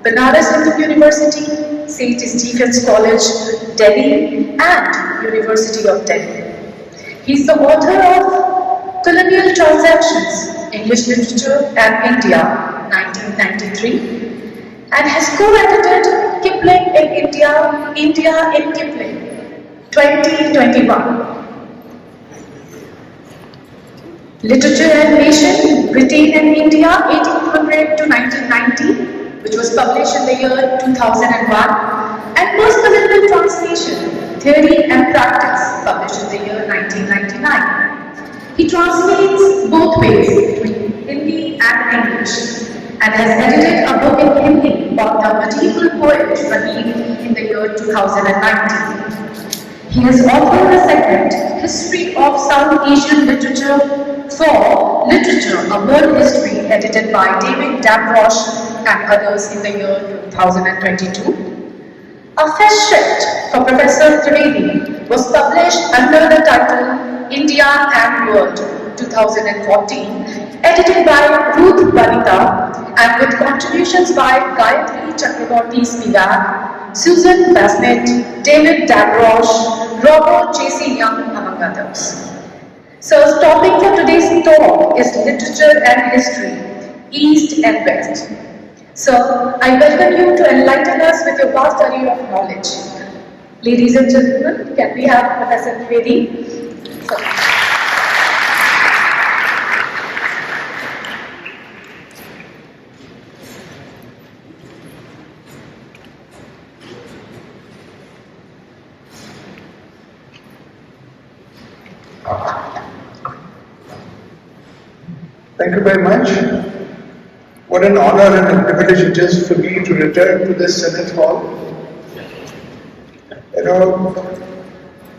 Speaker 5: Banaras Hindu University, St. Stephen's College, Delhi, and University of Delhi. He is the author of Colonial Transactions, English Literature and India, 1993, and has co-edited Kipling in India, India in Kipling, 2021. Literature and Nation, Britain and India, 1800 to 1990, which was published in the year 2001, and Post-Colonial Translation, Theory and Practice, published in the year 1999. He translates both ways, between Hindi and English, and has edited a book in Hindi about the medieval poet Raheem in the year 2019. He has authored a segment, History of South Asian Literature, for Literature, a World History, edited by David Damrosch and others in the year 2022. A first script for Professor Trivedi was published under the title India and World, 2014, edited by Ruth Vanita and with contributions by Gayatri Chakraborty Spivak, Susan Basnett, David Damrosch, Robert J.C. Young, among others. So, topic for today's talk is Literature and History, East and West. So, I welcome you to enlighten us with your vast array of knowledge. Ladies and gentlemen, can we have Professor Trivedi?
Speaker 6: Thank you very much. What an honor and a privilege it is for me to return to this Senate Hall. You know,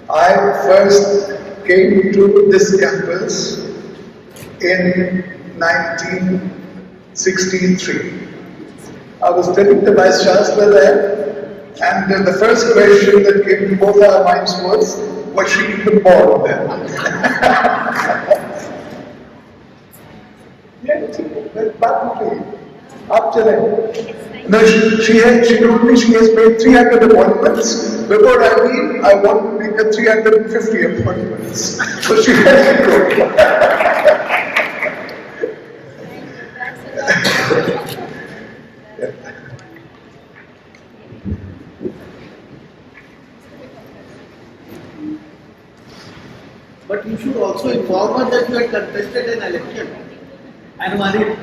Speaker 6: I first came to this campus in 1963. I was telling the Vice Chancellor there, and the first question that came to both our minds was she even born then? No, she told me she has made 300 appointments. Before I want to make her 350 appointments. So she has to go.
Speaker 7: But you should also inform us that you had contested an election and won it.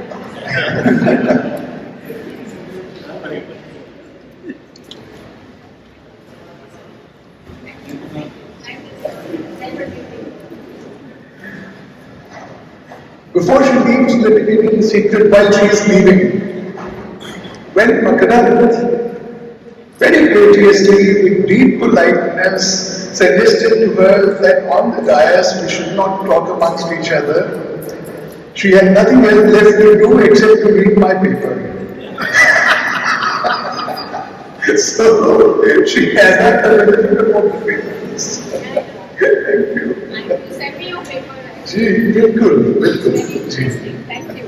Speaker 6: Before she leaves the beginning secret while she is leaving, when Makana, very courteously, with deep politeness, suggested to her that on the dais we should not talk amongst each other, she had nothing else left to do except to read my paper. So she has not done anything about the papers. Thank you.
Speaker 8: Send me your paper.
Speaker 6: जी बिल्कुल बिल्कुल जी
Speaker 8: Thank you.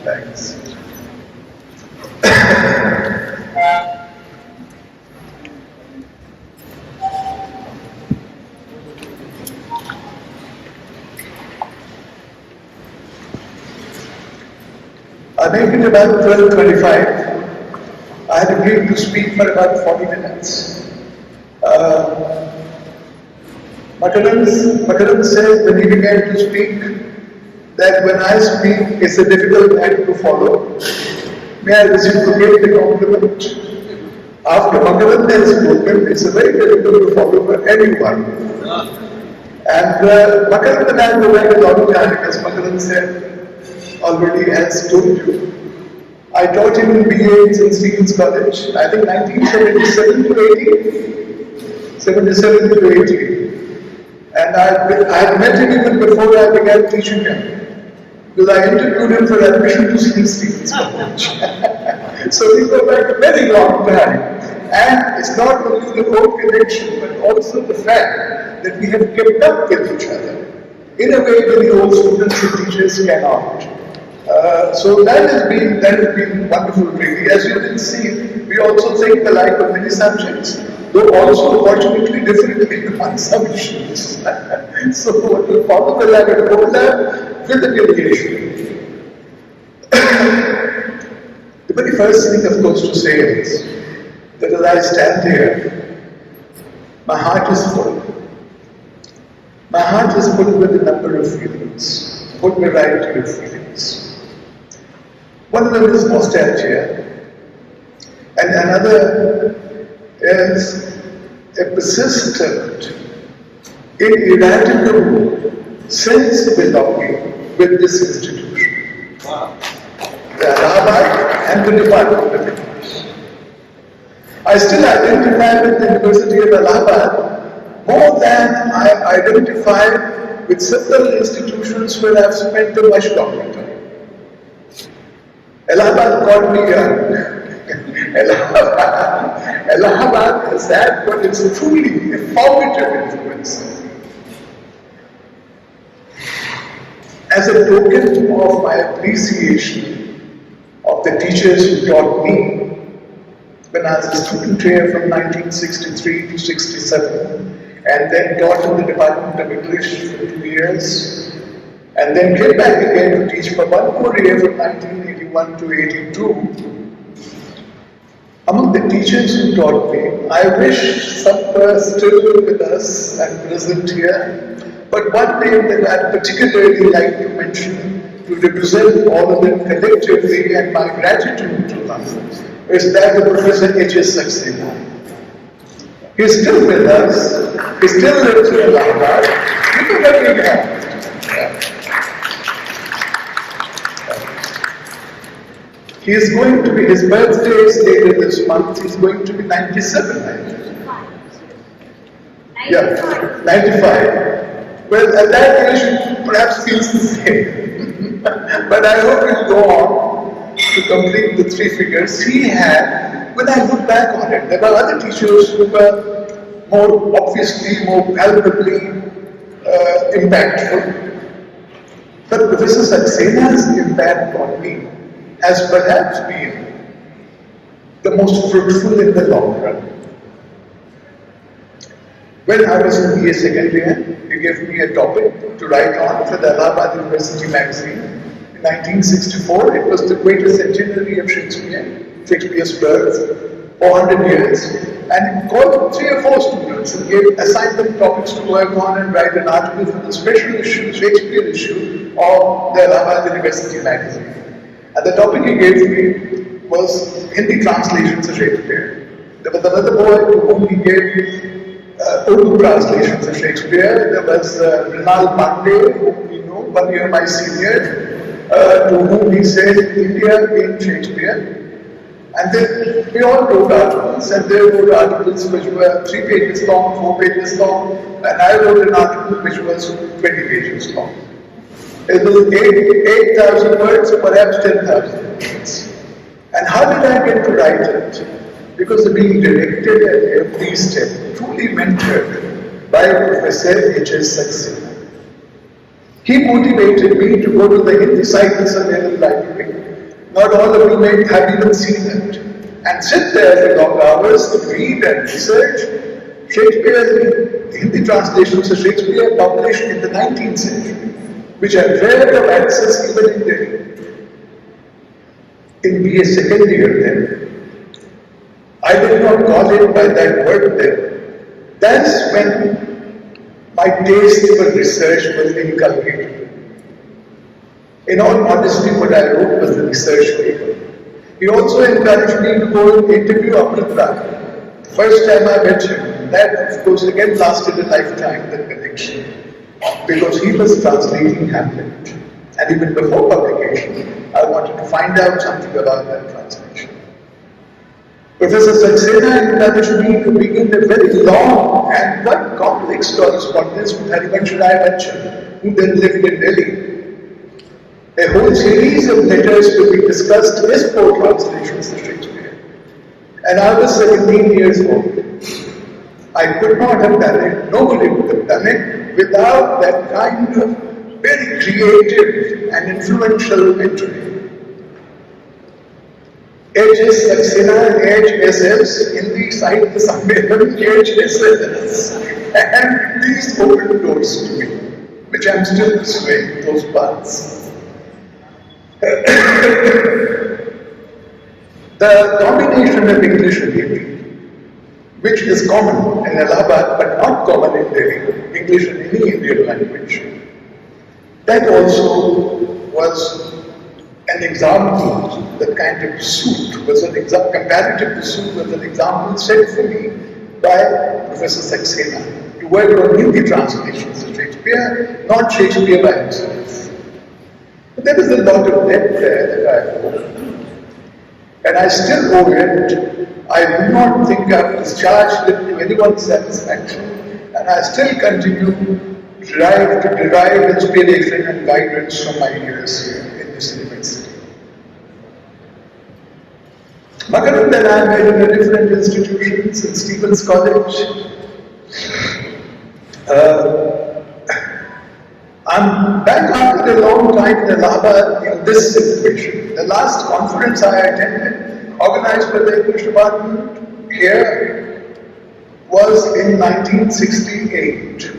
Speaker 6: Thanks. I make it about 12:25. I had agreed to speak for about 40 minutes. Makaran said when he began to speak that when I speak it's a difficult act to follow. May I reciprocate the compliment? After Makaran has spoken, it's a very difficult to follow for anyone. And Makaran and I go back a long time, as Makaran said already, has told you. I taught him in BA in St. Stephen's College, I think 1977 to 80. 77 to 80. And I had met him even before I began teaching him. Because I interviewed him for admission to St. Stephen's College. So we go back a very long time. And it's not only the old connection, but also the fact that we have kept up with each other in a way that the old students and teachers cannot. So that has been wonderful really. As you can see, we also think alike on many subjects, though also fortunately differently on some issues. So what will follow will have an overlap with the deviation. The very first thing, of course, to say is that as I stand here, my heart is full. My heart is full with a number of feelings, a variety of feelings. One of them is nostalgia, and another is a persistent, ineradicable sense of belonging with this institution. The Allahabad and the Department of English. I still identify with the University of Allahabad more than I identify with several institutions where I have spent a much longer time. Allahabad got me young. Allahabad has had what is truly a formative influence. As a token of my appreciation of the teachers who taught me when I was a student here from 1963 to 67, and then taught in the Department of English for 2 years, and then came back again to teach for 1 more year from 1981 to 82. Among the teachers who taught me, I wish some were still with us and present here, but one name that I'd particularly like to mention to represent all of them collectively and my gratitude to them is that of Professor H.S. Saxena. He's still with us, he still lives in Allahabad. Give him a big hand. He is going to be, his birthday is later this month, he's going to be 97, I think.
Speaker 8: 95.
Speaker 6: Yeah, 95. Well, at that age, he perhaps feels the same. But I hope he'll go on to complete the 3 figures he had. When I look back on it, there were other teachers who were more obviously, more palpably impactful. But Professor Saxena's impact on me has perhaps been the most fruitful in the long run. When I was in BA second year, he gave me a topic to write on for the Allahabad University magazine. In 1964, it was the greatest centenary of Shakespeare's birth, 400 years, and he called 3 or 4 students and assigned them topics to work on and write an article for the special issue, Shakespeare issue of the Allahabad University magazine. And the topic he gave me was Hindi translations of Shakespeare. There was another boy to whom he gave Urdu translations of Shakespeare. There was Rinal Pandey, whom we know, 1 year my senior, to whom he said India in Shakespeare. And then we all wrote articles, and they wrote articles which were 3 pages long, 4 pages long, and I wrote an article which was 20 pages long. It was 8,000 words, or perhaps 10,000 words. And how did I get to write it? Because of being directed at every step, truly mentored by Professor H.S. Saxena. He motivated me to go to the Hindi Cycle Surveillance Library. Not all of you may have even seen it. And sit there for long hours to read and research Shakespeare's Hindi translations of Shakespeare published in the 19th century, which are rare of access even in Delhi. in BA second year then. I did not call it by that word then. That's when my taste for research was inculcated. In all modesty, what I wrote was the research paper. He also encouraged me to go and interview Amrit Rai. First time I met him, that of course again lasted a lifetime, that connection, because he was translating Hamlet. And even before publication, I wanted to find out something about that translation. Professor Saxena encouraged me to begin a very long and quite complex correspondence with Harivansh Rai Bachchan, who then lived in Delhi. A whole series of letters to be discussed his four translations of Shakespeare. And I was 17 years old. I could not have done it, nobody would have done it, without that kind of very creative and influential mentoring. H.S. Saxena, H.S.S. Hindi Sahitya Sammelan, H.S.S. And these opened doors to me, which I'm still pursuing those paths. The combination of English and Hindi, which is common in Allahabad but not common in Delhi, English and any Indian language, that also was an example, that kind of pursuit was an example, comparative pursuit was an example set for me by Professor Saxena to work on Hindi translations of Shakespeare, not Shakespeare by himself. But there is a lot of debt there that I owe. And I still owe it. I do not think I've discharged it to anyone's satisfaction, and I still continue to derive inspiration and guidance from my years here in this university. Makarand and I met in a different institution, St. Stephen's College. I'm back after a long time in Allahabad in this situation. The last conference I attended, organized by the English department here, was in 1968.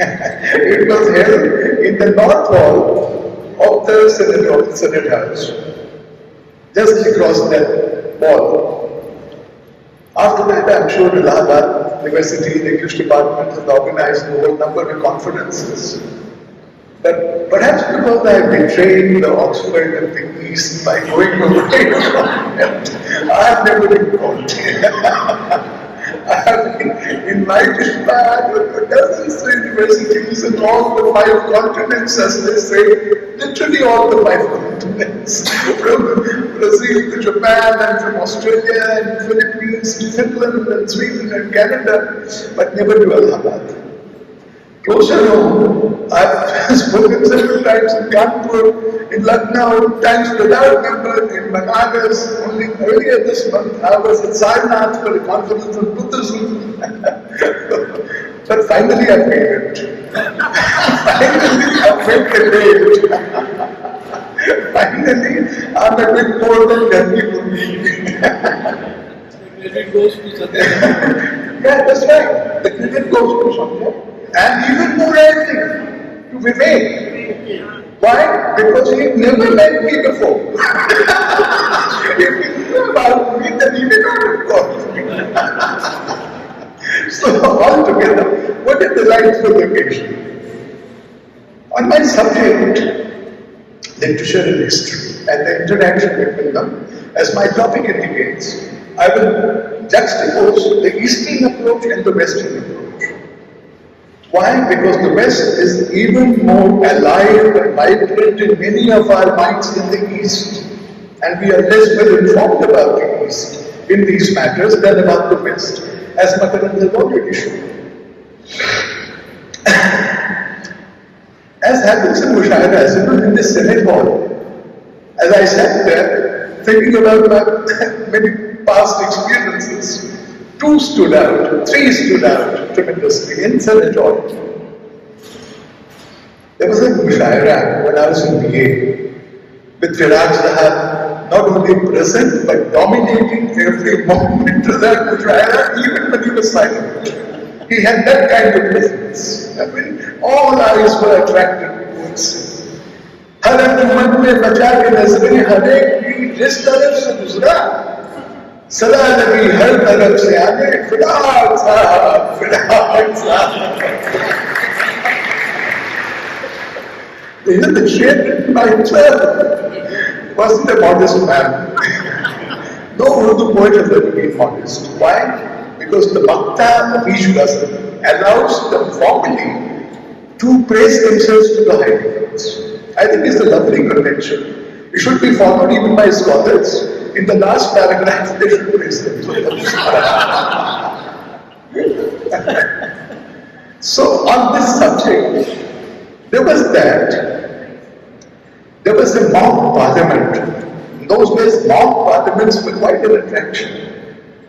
Speaker 6: It was held in the north wall of the Senate House, just across that wall. After that, I'm sure Allahabad University, the English department has organized a whole number of conferences. But perhaps because I betrayed the Oxford of the East by going away from it, I have never been called. I have been invited by dozens of universities in all the 5 continents, as they say, literally all the 5 continents, from Brazil to Japan and from Australia and Philippines to Finland and Sweden and Canada, but never to Allahabad. Closer home, I've spoken several times in Kanpur, in Lucknow, times without number, in Banaras. Only earlier this month, I was in Sarnath for a conference on Buddhism. But finally, I made it. Finally, I made the date. Finally, I'm a bit more than 10 people.
Speaker 7: The credit goes to Satya.
Speaker 6: Yeah, that's right. The credit goes to Satya. And even more, I think, to Vivek. Why? Because he never met me before. If he knew about me, then he may not have called me. So, altogether, what a delightful occasion. On my subject, literature and history, and the interaction between them, as my topic indicates, I will juxtapose the Eastern approach and the Western approach. Why? Because the West is even more alive and vibrant in many of our minds than the East. And we are less well informed about the East in these matters than about the West, as Makarand has already shown. As happens in Mushahiras, in the Senate hall, as I sat there thinking about my many past experiences, 2 stood out, 3 stood out tremendously in Senate hall. There was a Mushahara when I was in BA, with Viraj Sahab not only present but dominating every moment of that Mushahara, even when he was silent. He had that kind of presence. I mean, all eyes were attracted towards him. हर अंजुमन में बचा के नजरें हर एक की जिस तरफ से गुजरा, सदा लगी हर तरफ से आने, फिलहाल साहब, फिलहाल साहब. Even the shade written by himself wasn't a modest man. No Urdu poet has ever been modest. Why? Because the Bhakta of Ishvara allows them formally to praise themselves to the high degrees. I think it's a lovely convention. It should be followed even by scholars. In the last paragraph, they should praise themselves. So, on this subject, there was that. There was a mock parliament. In those days, mock parliaments were quite an attraction.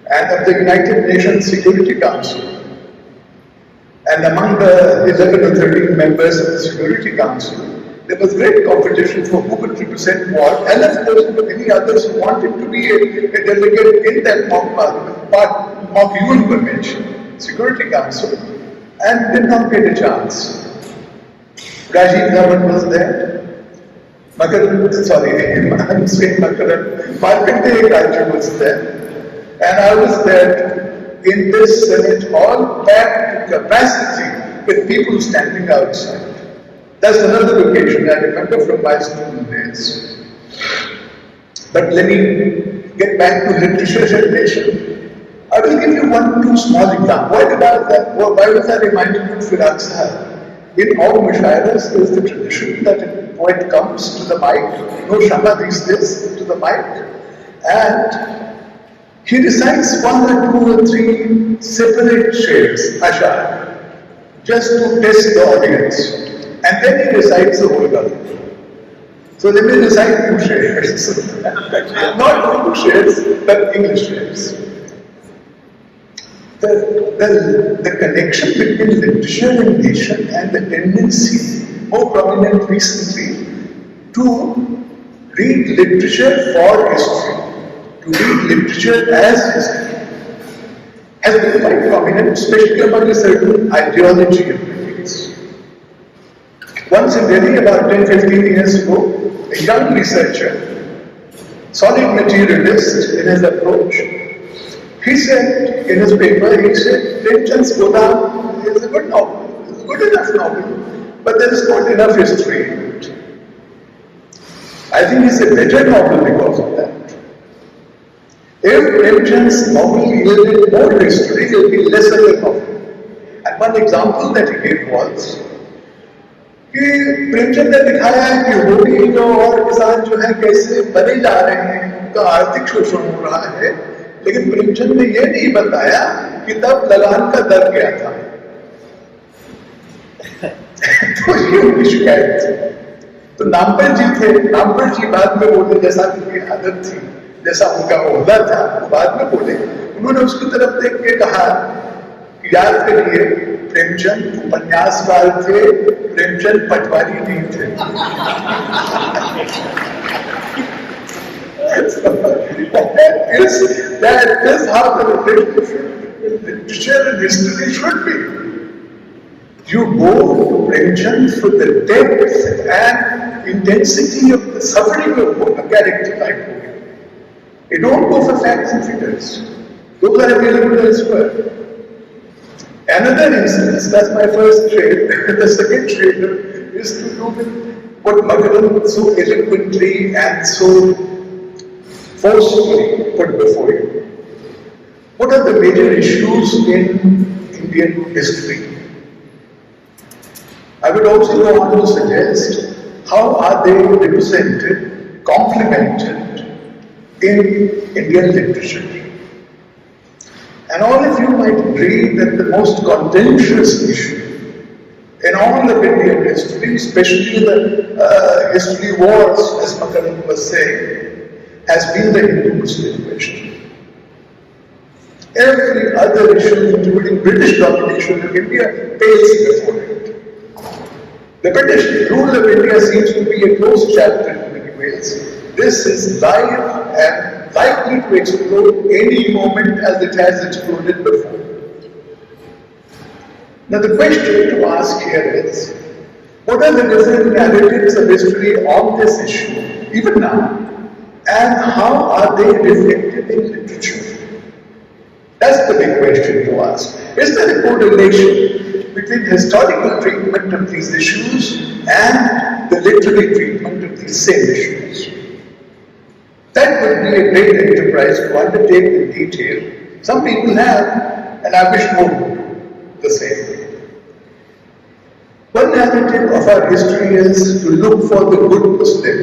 Speaker 6: And of the United Nations Security Council. And among the 11 or 13 members of the Security Council, there was great competition for who could represent what, and of course there were many others who wanted to be a delegate in that mock parliament, mock UN convention, Security Council, and did not get a chance. Rajiv Dhawan was there. I'm saying Makaran. Markandeya Raju was there. And I was there in this Senate hall, packed to capacity with people standing outside. That's another occasion I remember from my student days. But let me get back to literature generation. I will give you two small examples. Why was I reminded of Firaq Sahab? In all Mushairas, there is the tradition that a poet comes to the mic, no Shama these days, to the mic, and he recites 1 or 2 or 3 separate shares, ashar, just to test the audience. And then he recites the whole Gazal. So let me recite 2 shares. Not 2 shares, but English shares. The connection between literature and nation and the tendency, more prominent recently, to read literature for history, to read literature as history, has been quite prominent, especially among a certain ideology of critics. Once in Delhi, about 10-15 years ago, a young researcher, solid materialist in his approach, he said in his paper, Premchand's Godam is a good novel, it's a good enough novel, but there is not enough history in it. I think it's a better novel because of that. If Premchand's novel yielded more history, it will be less of a novel. And one example that he gave was कि प्रेमचंद ने दिखाया है कि होली जो और किसान जो है कैसे बने जा रहे हैं, उनका आर्थिक शोषण हो रहा है, लेकिन प्रेमचंद ने यह नहीं बताया कि तब लगान का दर क्या था. तो ये उनकी शिकायत थी. तो नामपर जी थे, नामपर जी बाद में बोले, जैसा उनकी आदत थी, जैसा उनका ओहदा था, वो बाद में बोले. उन्होंने उसकी तरफ देख के कहा कि याद करिए, प्रेमचंद उपन्यासकार थे, प्रेमचंद पटवारी नहीं थे. That is how the relationship with literature and history should be. You go to Premchand for the depth and intensity of the suffering of a character like him. You don't go for facts and figures. Those are available elsewhere. Another instance, that's my first trade. The second trade is to do with what Magadan so eloquently and so forcefully put before you. What are the major issues in Indian history? I would also go on to suggest how are they represented, complemented in Indian literature. And all of you might agree that the most contentious issue in all of Indian history, especially the history wars, as Makaran was saying, has been the Hindu-Muslim question. Every other issue, including British domination of India, pales before it. The British rule of India seems to be a closed chapter in many ways. This is live and likely to explode any moment as it has exploded before. Now the question to ask here is, What are the different narratives of history on this issue, even now, and how are they reflected in literature? That's the big question to ask. Is there a correlation between the historical treatment of these issues and the literary treatment of these same issues? That would be a great enterprise to undertake in detail. Some people have, and I wish more would do the same way. One narrative of our history is to look for the good Muslim,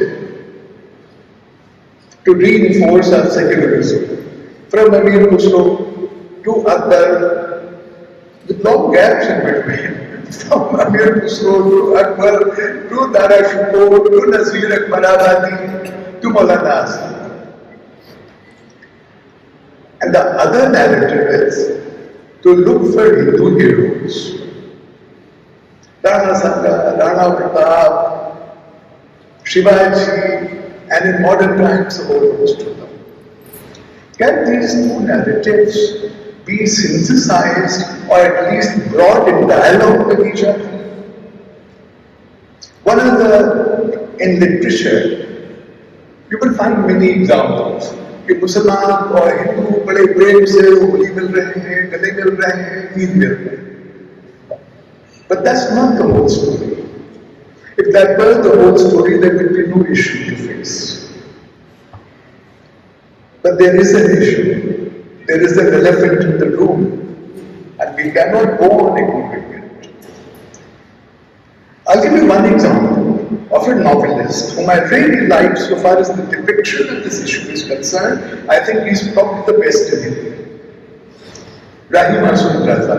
Speaker 6: to reinforce our secularism. From Amir Khusro to Akbar, with long gaps in between. From Amir Khusro to Akbar, to Dara Shikoh, to Nazir Akbarabadi, to Maulana Azam. And the other narrative is to look for Hindu heroes. Rana Sanga, Rana Pratap, Shivaji, and in modern times, a whole host of them. Can these two narratives be synthesized or at least brought in dialogue with each other? One of the, in literature, you will find many examples. कि मुसलमान और हिंदू बड़े प्रेम से होली मिल रहे हैं, गले मिल रहे हैं, ईद मिल रहे हैं. But that's not the whole story. If that were the whole story, there would be no issue to face. But there is an issue. There is an elephant in the room, and we cannot go on ignoring it. I'll give you one example of a novelist whom I really like so far as the depiction of this issue is concerned. I think he's probably the best in India. Rahim Masood Raza.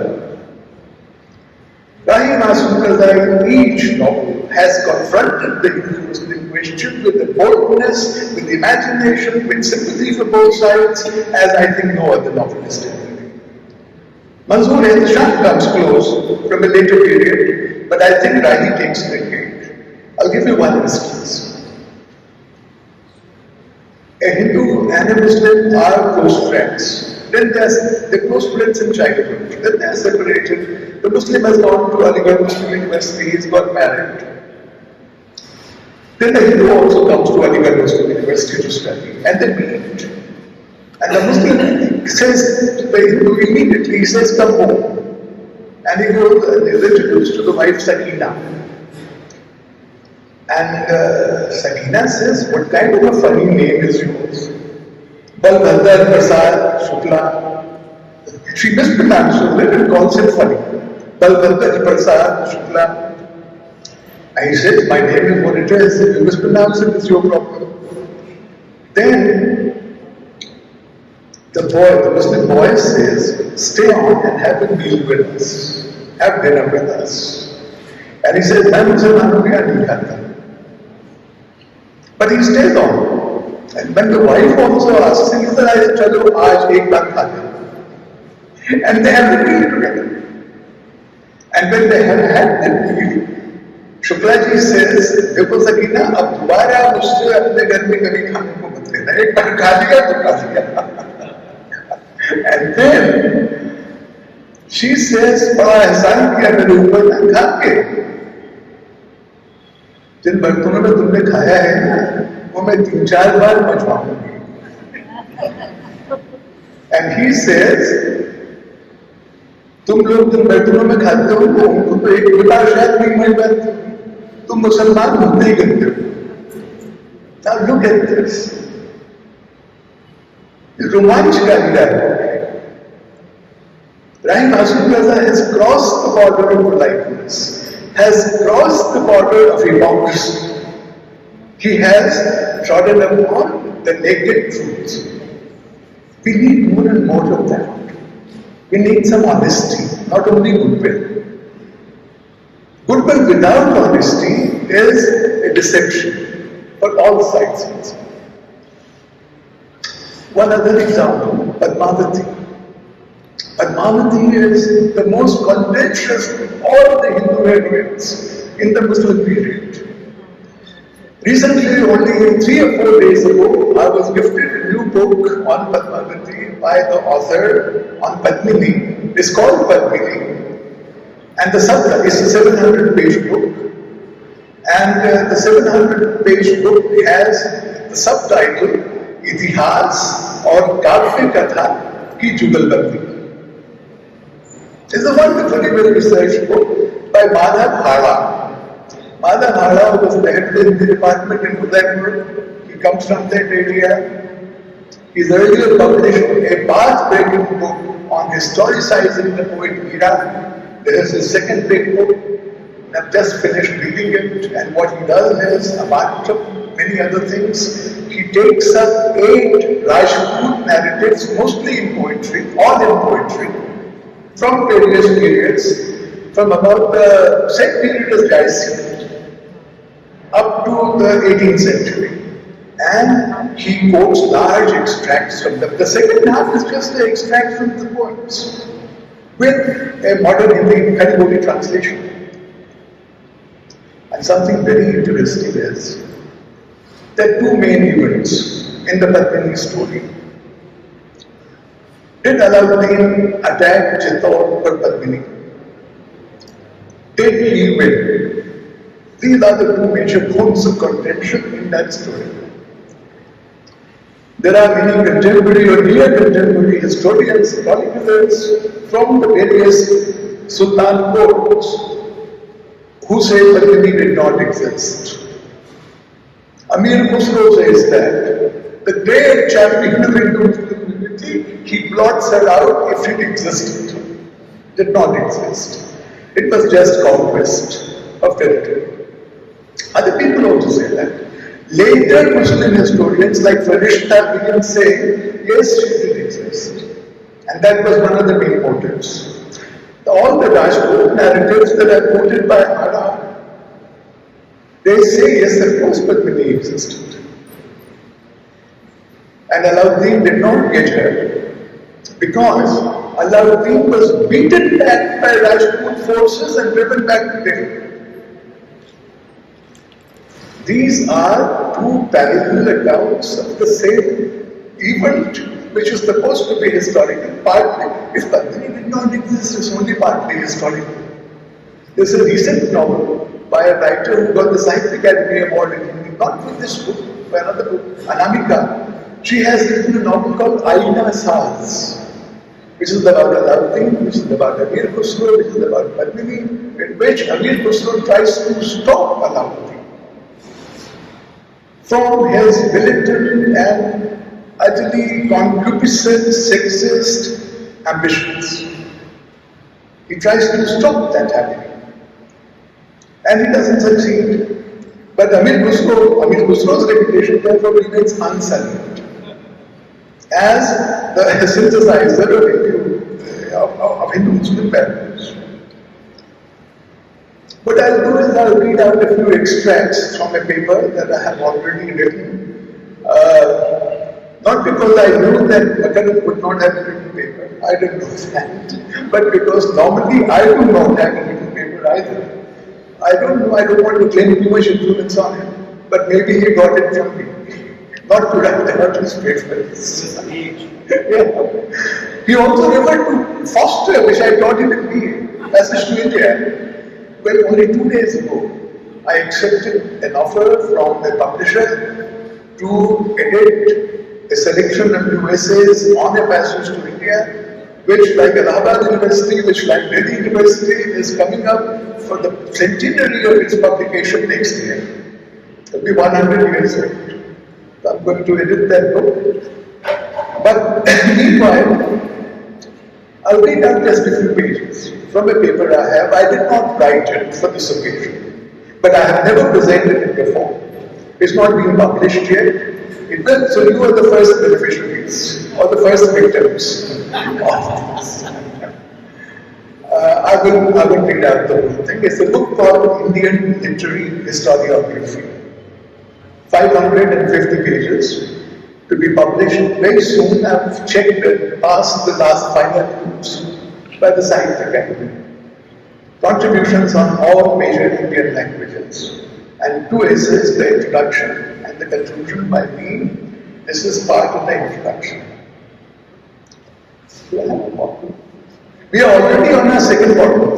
Speaker 6: Rahim Masood Raza in each novel has confronted the Hindu-Muslim question with the boldness, with imagination, with sympathy for both sides, as I think no other novelist in India. Manzoor Ehsan comes close from a later period, but I think Rahi takes the cake. I'll give you one instance. A Hindu and a Muslim are close friends. Then they're close friends in childhood. Then they're separated. The Muslim has gone to Aligarh Muslim University, he's got married. Then the Hindu also comes to Aligarh Muslim University to study. And they meet. And the Muslim says to the Hindu immediately, he says, come home. And he goes and is introduced to the wife Sakina. And Sakina says, what kind of a funny name is yours? Balbhadra Prasad Shukla. She mispronounced it and calls it funny. Balbhadra Prasad Shukla. And he says, my name is what it is. If you mispronounce it, it's your problem. Then the Muslim boy says, stay on and have a meal with us. Have dinner with us. And he says, I don't know. But he stays on. And when the wife also asks him, he says, chalo, aaj ek baar kha le. And they have the meal together. And when they have had the meal, Shuklaji says, देखो सकीना, अब दोबारा मुझसे अपने घर में कभी खाने को मत लेना. एक बार खा लिया तो खा लिया. And then she says, बड़ा एहसान किया मेरे ऊपर ना खा के. जिन बर्तनों में तुमने खाया है ना, वो मैं 3-4 बार मचवाऊंगी. And he says, तुम लोग जिन बर्तनों में खाते हो ना, उनको तो एक बार शायद नहीं मिल पाती. तुम मुसलमान होते ही करते हो. Now look at this. रोमांचकारी dialogue. Rahim Masood Raza has crossed the border of politeness, has crossed the border of hypocrisy. He has trodden upon the naked truth. We need more and more of that. We need some honesty, not only goodwill. Goodwill without honesty is a deception for all sides. One other example, Padmavati. Padmavati is the most contentious of all the Hindu heroines in the Muslim period. Recently, only 3 or 4 days ago, I was gifted a new book on Padmavati by the author on Padmini. It's called Padmini. And the subtitle is a 700-page book. And the 700-page book has the subtitle Itihas or Kafye Katha Ki Jugalbandi. It's a wonderfully well-researched book by Madhav Hada. Madhav Hada was the head of the department in Udaipur. He comes from that area. He's earlier published a path-breaking book on historicizing the poet Meera. There is his second big book. I've just finished reading it, and what he does is, apart from many other things, he takes up 8 Rajput narratives, mostly in poetry, all in poetry, from various periods, from about the same period as Jayasingh up to the 18th century. And he quotes large extracts from them. The second half is just an extract from the poems with a modern Hindi Khariboli translation. And something very interesting is there are 2 main events in the Padmini story. Did Alauddin attack Chittor or Padmini? Did he win? These are the 2 major points of contention in that story. There are many contemporary or near contemporary historians, chroniclers from the various Sultan courts who say Padmini did not exist. Amir Khusro says that the great champion of Hindu community, he blots her out if it existed. Did not exist. It was just conquest of territory. Other people also say that. Later Muslim historians like Farishta begin saying, yes, she did exist. And that was one of the main motives. All the Rajput narratives that are quoted by Hada, they say, yes, of course, Padmini existed. And Alauddin did not get her because Alauddin was beaten back by Rajput forces and driven back to Delhi. These are 2 parallel accounts of the same event, which is supposed to be historical. Partly, if Padmini did not exist, it's only partly historical. There's a recent novel by a writer who got the Sahitya Academy Award in Hindi, not for this book, for another book, Anamika. She has written a novel called Aina Saz, which is about Alauddin, which is about Amir Khusro, which is about Padmini, in which Amir Khusro tries to stop Alauddin from his militant and utterly concupiscent, sexist ambitions. He tries to stop that happening. And he doesn't succeed. But Amir Khusro's reputation therefore remains unsullied as the synthesizer of Hindu Muslim values. What I'll do is I'll read out a few extracts from a paper that I have already written. Not because I knew that Makaran would not have a written paper, I didn't know that, but because normally I do not have a written paper either. I don't want to claim too much influence on him, but maybe he got it from me. Not to write about his papers. Yeah. He also referred to Foster, which I taught him in BA, Passage to India. Well, only 2 days ago, I accepted an offer from a publisher to edit a selection of new essays on a passage to India, which, like Allahabad University, which, like Delhi University, is coming up for the centenary of its publication next year. It will be 100 years old. So I'm going to edit that book. But meanwhile, I'll read out just a few pages from a paper I have. I did not write it for this occasion, but I have never presented it before. It's not been published yet. It will, so you are the first beneficiaries or the first victims of this. I will read out the whole thing. It's a book called Indian Literary Historiography. 550 pages. To be published very soon. I've checked and passed the last final proofs by the Sahitya Academy. Contributions on all major Indian languages, and 2 essays, the introduction and the conclusion by me. This is part of the introduction. Do I have a bottle? We are already on our second bottle.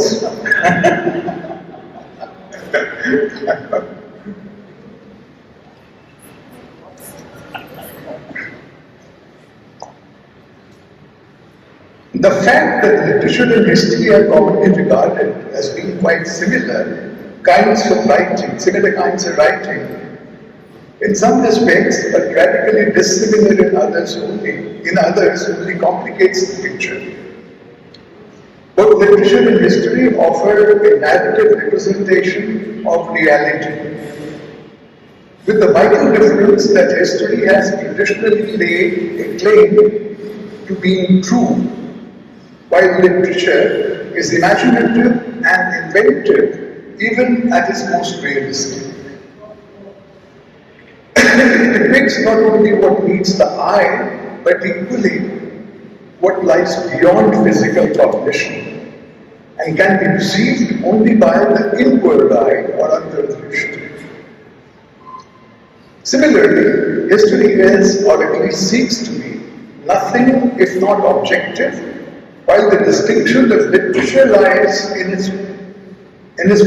Speaker 6: The fact that literature and history are commonly regarded as being quite similar kinds of writing, similar kinds of writing, in some respects, but radically dissimilar in others only complicates the picture. Both literature and history offer a narrative representation of reality, with the vital difference that history has traditionally laid a claim to being true, while literature is imaginative and inventive, even at its most realistic. It depicts not only what meets the eye, but equally what lies beyond physical cognition and can be perceived only by the inward eye or antardrishti. Similarly, history is, or at least seeks to be, nothing if not objective, while the distinction of literature lies in its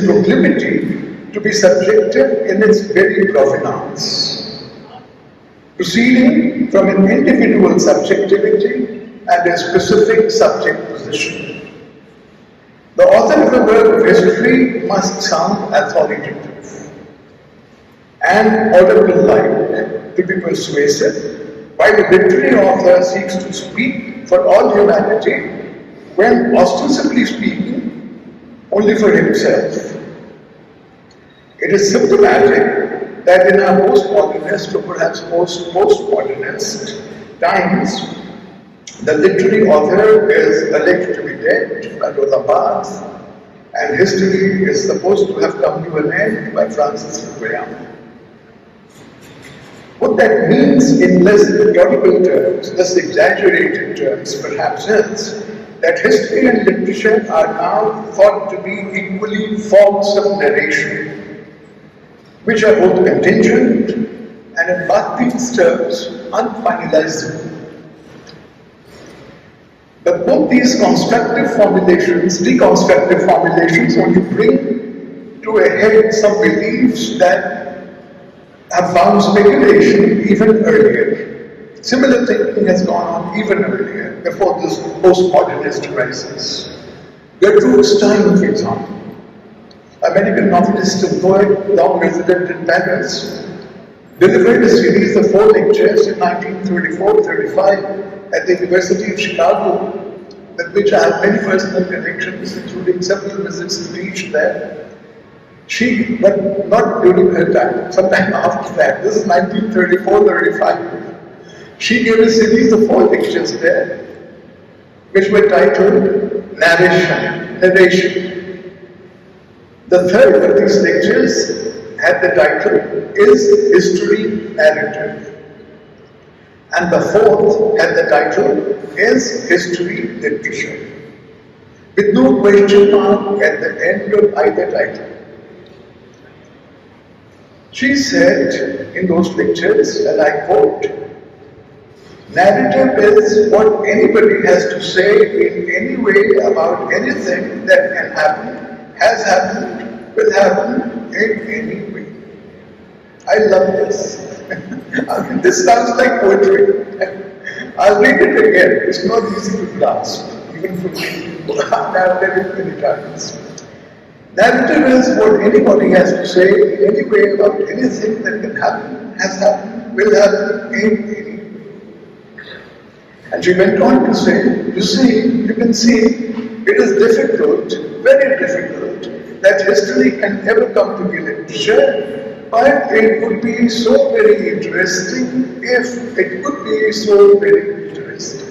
Speaker 6: proclivity to be subjective in its very provenance, proceeding from an individual subjectivity and a specific subject position. The author of a work of history must sound authoritative and audible-like to be persuasive, while the literary author seeks to speak for all humanity when ostensibly speaking only for himself. It is symptomatic that in our postmodernist or perhaps postmodernist times, the literary author is alleged to be dead by Rosa Parks, and history is supposed to have come to an end by Francis Fukuyama. What that means in less rhetorical terms, less exaggerated terms perhaps, is that history and literature are now thought to be equally forms of narration, which are both contingent and in Bakhtin's terms unfinalizable. But both these deconstructive formulations only bring to a head some beliefs that have found speculation even earlier. Similar thinking has gone on even earlier, before this postmodernist crisis. Gertrude Stein, for example, American novelist and poet, long resident in Paris, delivered a series of 4 lectures in 1934-35 at the University of Chicago, with which I have many personal connections, including several visits to teach there. She, but not during her time, sometime after that, this is 1934-35, she gave a series of 4 lectures there, which were titled Narration. The third of these lectures had the title, Is History Narrative? And the fourth had the title, Is History Literature? With no question mark at the end of either title. She said in those lectures, and I quote, narrative is what anybody has to say in any way about anything that can happen, has happened, will happen in any way. I love this. I mean, this sounds like poetry. I'll read it again. It's not easy to grasp, even for me. I've read it many times. Narrative is what anybody has to say in any way about anything that can happen, has happened, will happen in any way. And she went on to say, you can see, it is difficult, very difficult, that history can ever come to be literature, but it would be so very interesting if it could be so very interesting.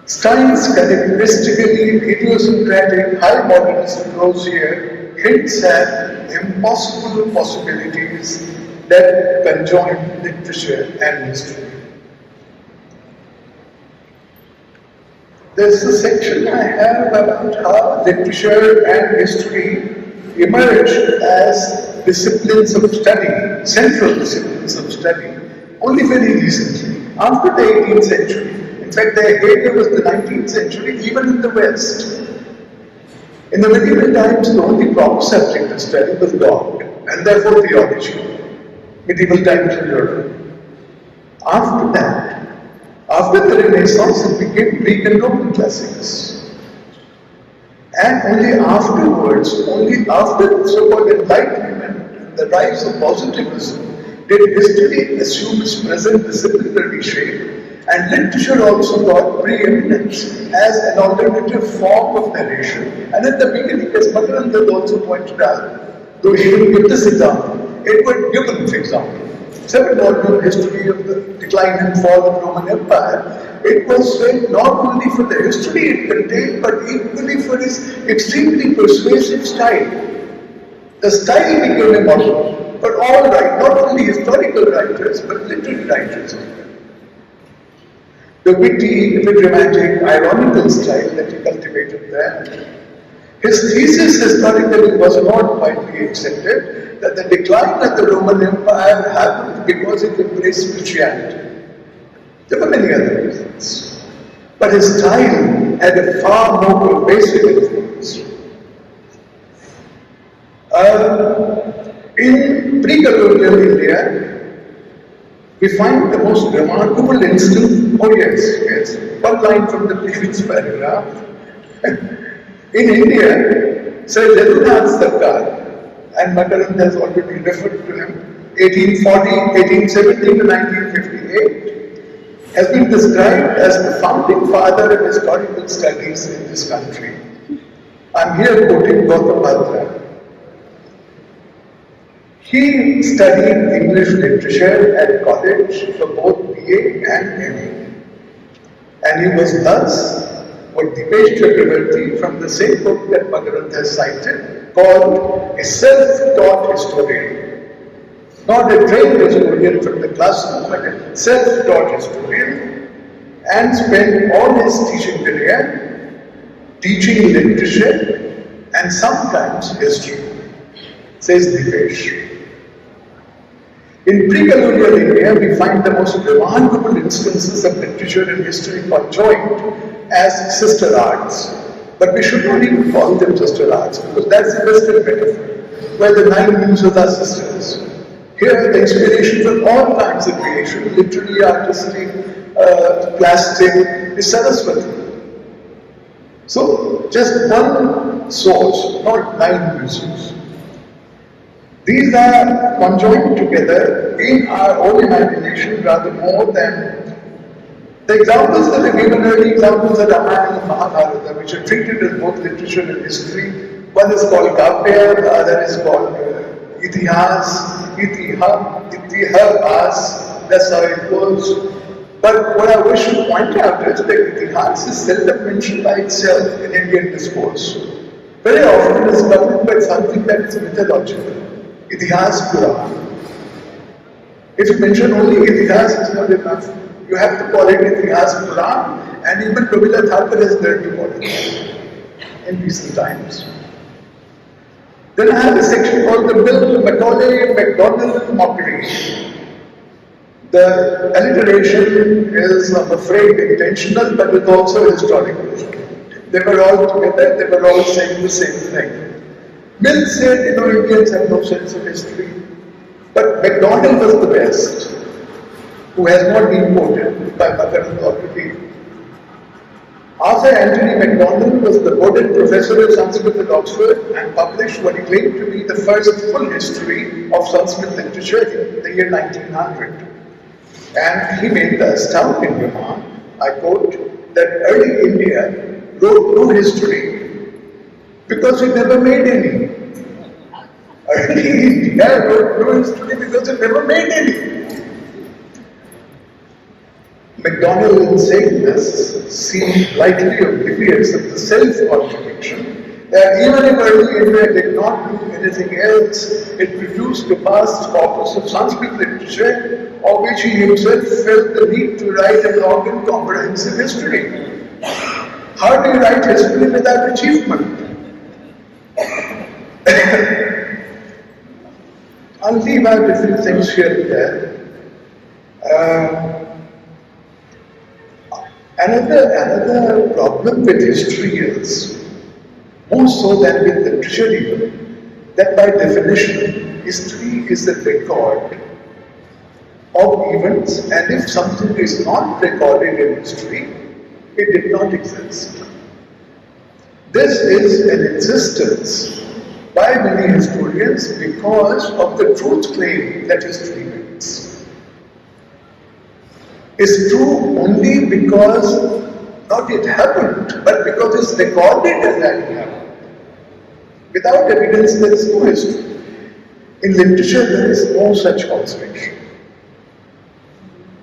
Speaker 6: Stein's characteristically idiosyncratic high modernist approach here hints at impossible possibilities that conjoin literature and history. There's a section I have about how literature and history emerged as disciplines of study, central disciplines of study, only very recently, after the 18th century. In fact, the heyday was the 19th century, even in the West. In the medieval times, the only proper subject of study was God, and therefore theology. Medieval times in Europe. After that, After the Renaissance, it became Greek and Roman classics. And only afterwards, only after the so-called Enlightenment and the rise of positivism, did history assume its present disciplinary shape, and literature also got preeminence as an alternative form of narration. And at the beginning, as Makarand also pointed out, though he didn't give this example, Edward Gibbon's example, 7-volume history of the decline and fall of Roman Empire, it was read not only for the history it contained, but equally for its extremely persuasive style. The style became a model for all not only historical writers, but literary writers as well. The witty, epigrammatic, ironical style that he cultivated there. His thesis historically was not widely accepted that the decline of the Roman Empire happened because it embraced spirituality. There were many other reasons. But his style had a far more pervasive influence. In pre-colonial India, we find the most remarkable instance, yes, one line from the previous paragraph. In India, Sir Jadunath Sarkar, and Makarand has already referred to him, 1817 to 1958, has been described as the founding father of historical studies in this country. I'm here quoting Gautam Batra. He studied English literature at college for both BA and MA. And he was thus what Dipesh Chakravarti from the same book that Makarand has cited called a self-taught historian. Not a trained historian from the classroom, but a self-taught historian, and spent all his teaching career teaching literature and sometimes history, says Dipesh. In pre-colonial India, we find the most remarkable instances of literature and history conjoined as sister arts. But we should not even call them sister arts, because that's a Western metaphor, where the 9 muses are sisters. Here, the inspiration for all kinds of creation, literary, artistic, plastic, is Saraswati. So, just one source, not 9 muses. These are conjoined together in our own imagination rather more than the examples that are given, early examples are Ramayana and Mahabharata, which are treated as both literature and history. One is called Kavya, the other is called Itihas, Itihas, that's how it goes. But what I wish to point out is that Itihas is seldom mentioned by itself in Indian discourse. Very often it is covered by something that is mythological. Itihas Puran. If you mention only Itihas, it's not enough. You have to call it Itihas Puran, and even Rabindranath Thakur has learned to call it in recent times. Then I have a section called the Mill, Macaulay, MacDonald mockery. The alliteration is, I'm afraid, intentional, but it's also historical. They were all together, they were all saying the same thing. Mill said, Indians have no sense of history. But MacDonald was the best, who has not been quoted by Makarand already. Arthur Anthony MacDonald was the Bowdoin Professor of Sanskrit at Oxford and published what he claimed to be the first full history of Sanskrit literature in the year 1900. And he made the astounding remark, I quote, that early India wrote no history because it never made any. Early India wrote no history because it never made any. MacDonald, in saying this, seemed lightly oblivious of the self-contradiction that even if early India did not do anything else, it produced a vast corpus of Sanskrit literature, of which he himself felt the need to write a long and comprehensive history. How do you write history without achievement? I'll leave out a few things here and there. Another problem with history is, more so than with literature even, that by definition, history is a record of events, and if something is not recorded in history, it did not exist. This is an insistence by many historians because of the truth claim that history makes. It's true only because not it happened, but because it's recorded as having happened. Without evidence, there is no history. In literature, there is no such concept.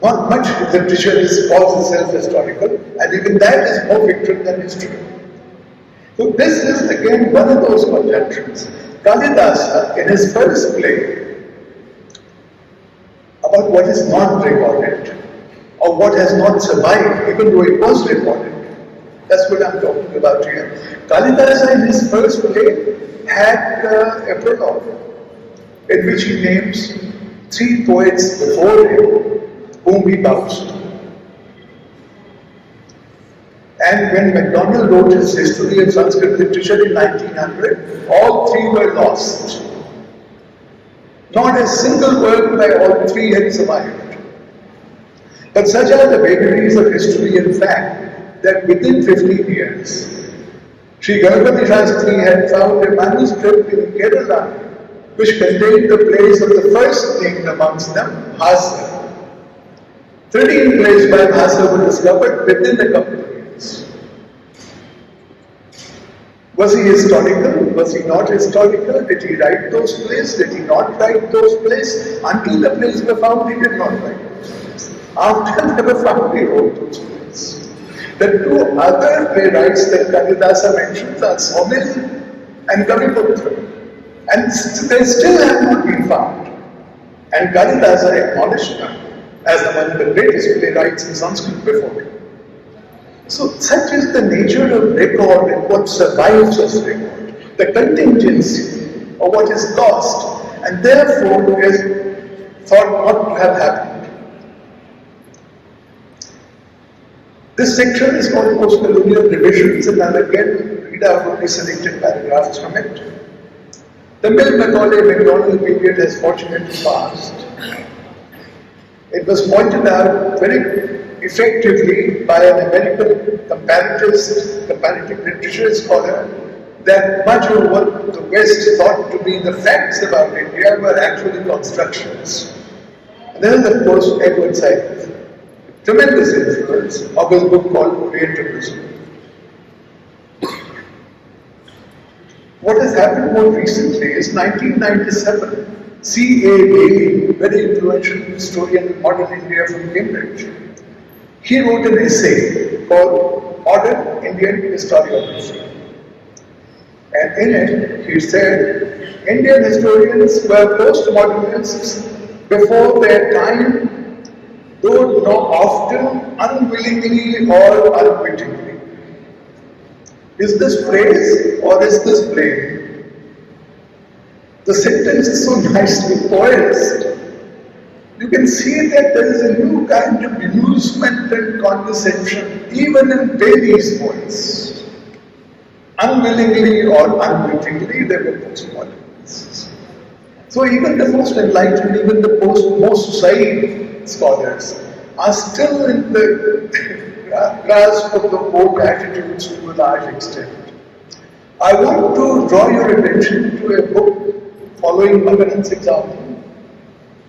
Speaker 6: Not much literature calls itself historical, and even that is more fictional than history. So this is again one of those conjunctions. Kalidasa, in his first play, about what is not recorded, or what has not survived, even though it was recorded. That's what I'm talking about here. Kalidasa, in his first play, had a prologue, in which he names 3 poets before him, whom he bows to. And when MacDonald wrote his History of Sanskrit Literature in 1900, all 3 were lost. Not a single work by all 3 had survived. But such are the vagaries of history and fact that within 15 years, Sri Ganapati Shastri had found a manuscript in Kerala which contained the plays of the first named amongst them, Hasa. 13 plays by Hasa were discovered within a couple of years. Was he historical? Was he not historical? Did he write those plays? Did he not write those plays? Until the plays were found, he did not write those plays. After they were found, he wrote those plays. The 2 other playwrights that Kalidasa mentions are Somil and Kaviputra. And they still have not been found. And Kalidasa acknowledged them as one of the greatest playwrights in Sanskrit before him. So such is the nature of record and what survives as record, the contingency of what is lost and therefore is thought not to have happened. This section is called post-colonial revisions, and I'll again read out only selected paragraphs from it. The Mill-Macaulay-MacDonald period has fortunately passed. It was pointed out very effectively by an American comparative literature scholar that much of what the West thought to be the facts about India were actually constructions. And then, of course, Edward Said, tremendous influence of his book called Orientalism. What has happened more recently is 1997, C.A. Bailey, very influential historian of modern India from Cambridge, he wrote an essay called Modern Indian Historiography. And in it, he said, Indian historians were postmodernists before their time, though not often unwillingly or unwittingly. Is this praise or is this blame? The sentence is so nicely poised. You can see that there is a new kind of amusement and condescension even in Bailey's voice. Unwillingly or unwittingly, they were postmodernists. So even the most enlightened, even the most side scholars are still in the grasp of the old attitudes to a large extent. I want to draw your attention to a book following Magaran's example,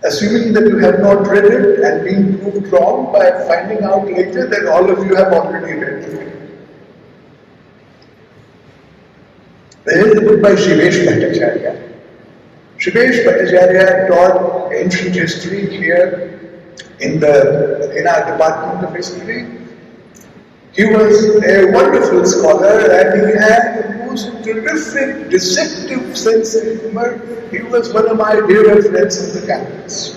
Speaker 6: assuming that you have not read it and being proved wrong by finding out later that all of you have already read it. There is a book by Shivesh Bhattacharya. Shivesh Bhattacharya taught ancient history here in our department of history. He was a wonderful scholar and he had the most terrific, deceptive sense of humor. He was one of my dear friends on the campus.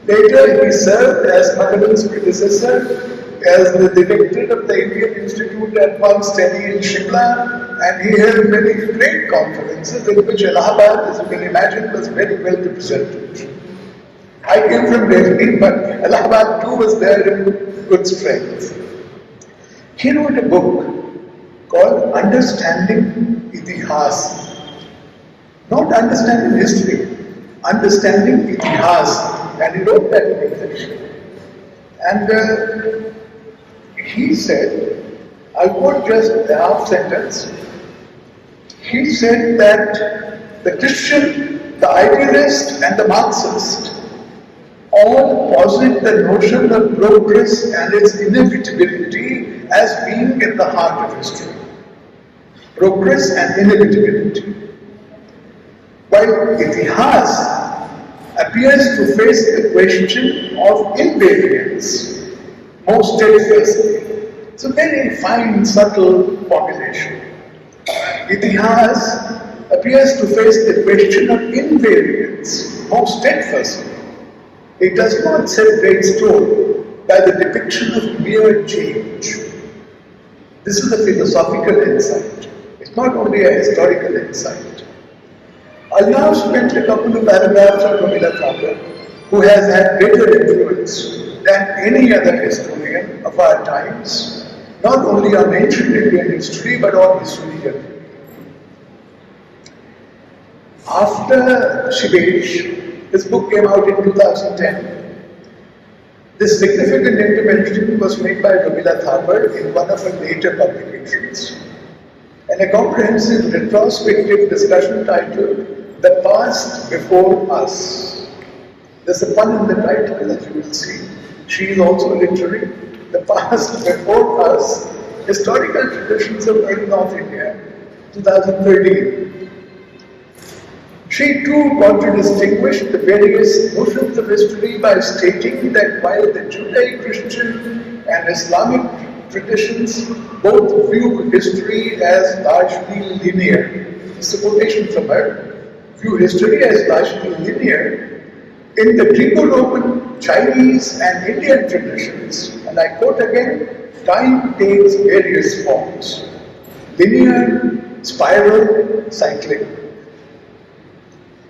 Speaker 6: Later, he served as Magaran's predecessor as the director of the Indian Institute at once Delhi in Shimla, and he held many great conferences in which Allahabad, as you can imagine, was very well represented. I came from Delhi, but Allahabad too was there in good strength. He wrote a book called Understanding Itihas. Not understanding history, understanding Itihas. and he wrote that in English. And he said, I'll quote just a half sentence. He said that the Christian, the idealist, and the Marxist all posit the notion of progress and its inevitability as being at the heart of history. Progress and inevitability. While Itihas appears to face the question of invariance most steadfastly. It's a very fine, subtle formulation. Itihas appears to face the question of invariance most steadfastly. It does not set great store by the depiction of mere change. This is a philosophical insight. It's not only a historical insight. I'll now spend a couple of paragraphs on Rabindranath Tagore, who has had greater influence than any other historian of our times, not only on ancient Indian history but on history generally. After Shivesh, his book came out in 2010. This significant intervention was made by Rabindranath Tagore in one of her later publications, and a comprehensive retrospective discussion titled The Past Before Us. There's a pun in the title that you will see. She is also literary. The Past Before Us, Historical Traditions of Early North India, 2013. She too contradistinguished the various notions of history by stating that while the Judeo-Christian and Islamic traditions both view history as largely linear, this is a quotation from her, view history as largely linear, in the Greco-Roman, Chinese and Indian traditions, and I quote again, time takes various forms, linear, spiral, cyclic.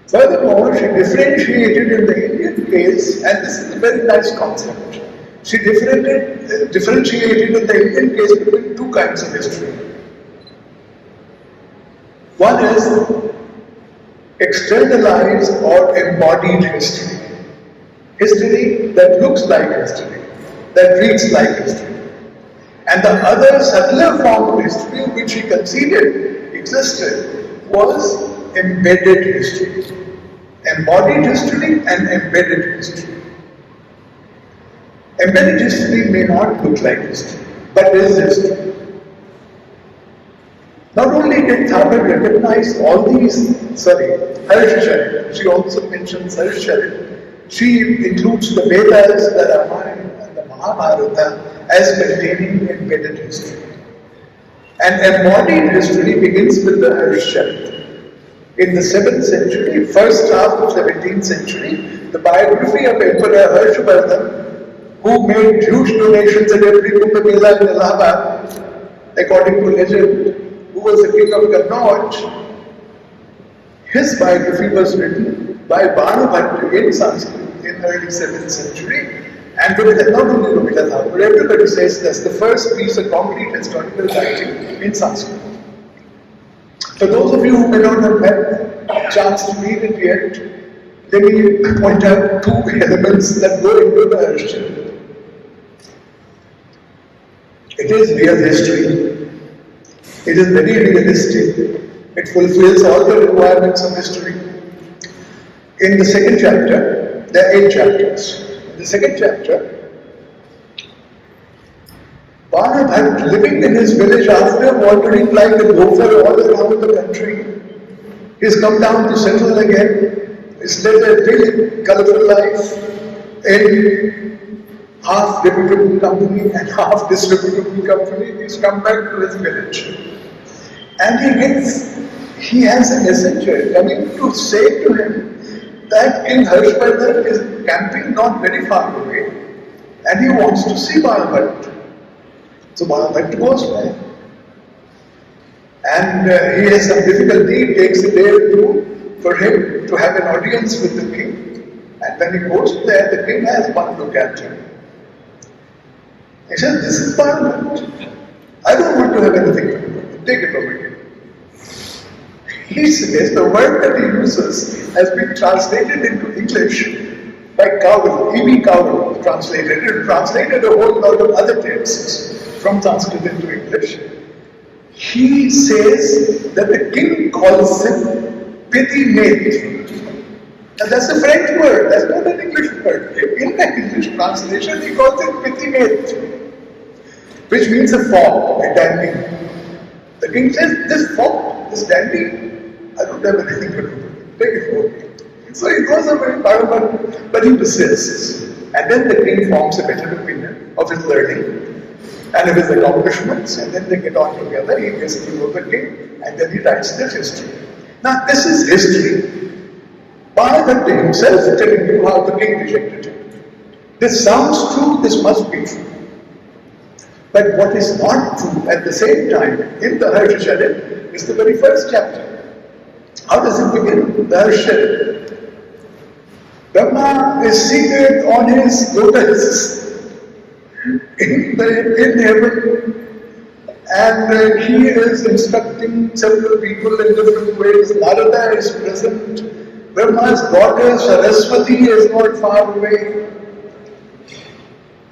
Speaker 6: Furthermore, she differentiated in the Indian case, and this is a very nice concept, she differentiated in the Indian case between two kinds of history. One is externalized or embodied history. History that looks like history, that reads like history. And the other subtler form of history which she conceded existed was embedded history. Embodied history and embedded history. Embedded history may not look like history, but is history. Not only did Tagore recognize all these, Harsh, she also mentions Harsh. She includes the Vedas, the Ramayana, and the Mahabharata as containing embedded history. And embodied history begins with the Harsh. In the 7th century, first half of 17th century, the biography of Emperor Harshvardhan, who made huge donations at every Kumbh Mela in Allahabad, according to legend, who was the king of Kannauj, his biography was written by Bhanubhat in Sanskrit in early 7th century, and not only Rabindranath Tagore, everybody says that's the first piece of concrete historical writing in Sanskrit. For those of you who may not have had a chance to read it yet, let me point out two elements that go into the Harshchand. It is real history. It is very realistic. It fulfills all the requirements of history. In the second chapter, there are 8 chapters. In the second chapter, Bhanubhat, living in his village after wandering like a loafer all around the country, he's come down to settle again. He's led a really colorful life in half reputable company and half disreputable company. He's come back to his village. And he has a messenger coming to say to him that King Harshvardhan is camping not very far away and he wants to see Bhanubhat. So Bhanubhat goes there. And he has some difficulty, it takes a day or two for him to have an audience with the king. And when he goes there, the king has one look at him. He says, this is Bhanubhat. I don't want to have anything to do with it. Take it over here. He says the word that he uses has been translated into English by Cowell, E.B. Cowell translated it, translated a whole lot of other texts from Sanskrit into English. He says that the king calls him petit maître. And that's a French word, that's not an English word. In the English translation, he calls it petit maître, which means a fop, a dandy. The king says, this fop, this dandy, I don't have anything to do with it. Take it for me. So he goes away, but he persists. And then the king forms a better opinion of his learning and of his accomplishments, and then they get on together. He gets to know the king, and then he writes their history. Now, this is history. Bhagavad himself is telling you how the king rejected him. This sounds true, this must be true. But what is not true at the same time in the Harsha is the very first chapter. How does it begin? The Harsha. Brahma is seated on his lotus in heaven, and he is instructing several people in different ways. Narada is present. Brahma's daughter Saraswati is not far away.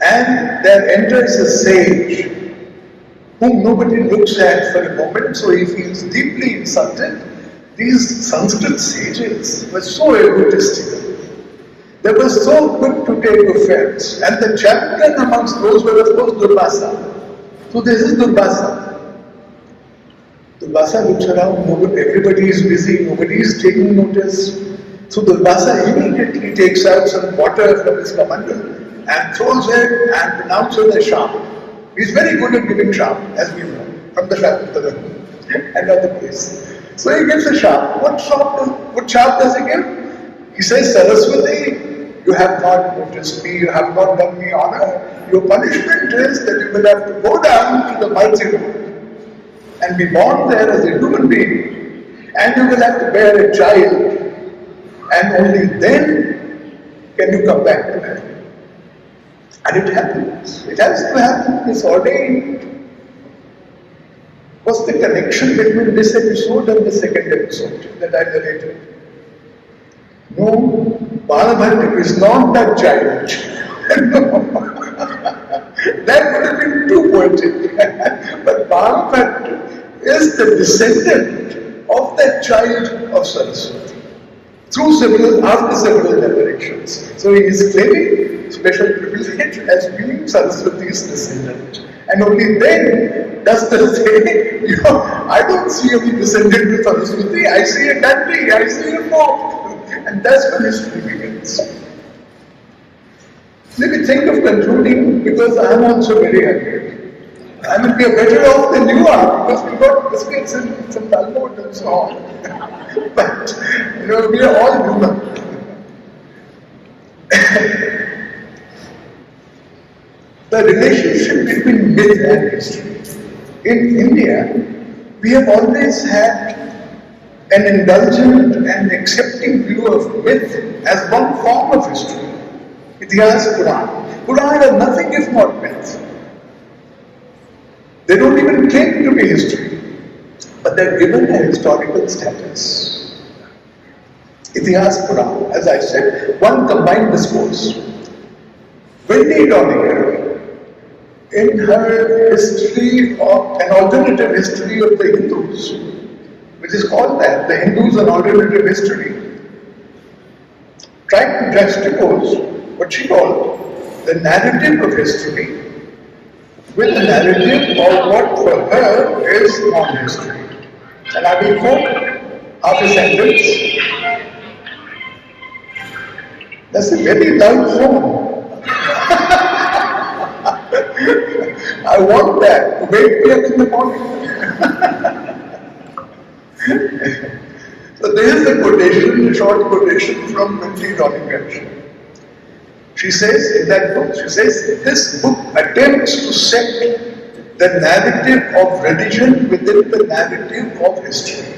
Speaker 6: And there enters a sage whom nobody looks at for a moment, so he feels deeply insulted. These Sanskrit sages were so egotistical. They were so quick to take offense. And the champion amongst those were, of course, Durvasa. So this is Durvasa. Durvasa looks around, everybody is busy, nobody is taking notice. So Durvasa immediately takes out some water from his kamandal and throws it and pronounces a sharp. He's very good at giving sharp, as we know, from the Shastras and other places. So he gives a sharp. What sharp does he give? He says, Saraswati, you have not noticed me, you have not done me honor. Your punishment is that you will have to go down to the Malsi road and be born there as a human being, and you will have to bear a child, and only then can you come back to heaven. And it happens. It has to happen. It's ordained. What's the connection between this episode and the second episode that I narrated? No, Balabhat is not that child. No. That would have been too poetic. But Balabhat is the descendant of that child of Saraswati. After several generations. So he is claiming special privilege as being Saraswati's descendant. And only then does the say, I don't see any descendant with Saraswati, I see a dandy, I see a pope. And that's when history begins. Let me think of concluding, because I am also very hungry. I mean, we are better off than you are, because we got biscuits and some Talmud and so on. But, we are all human. The relationship between myth and history. In India, we have always had an indulgent and accepting view of myth as one form of history. Itihas, Quran. Quran are nothing if not myth. They don't even claim to be history, but they're given a historical status. Itihas, Quran, as I said, one combined discourse. Wendy Doniger, in her history of an alternative history of the Hindus, which is called that, the Hindus an alternative history, tried to juxtapose what she called the narrative of history with the narrative of what for her is non-history. And I will quote half a sentence. That's a very loud phone. I want that to wake me up in the morning. So there is a quotation, a short quotation from Wendy Doniger. She says in that book, this book attempts to set the narrative of religion within the narrative of history.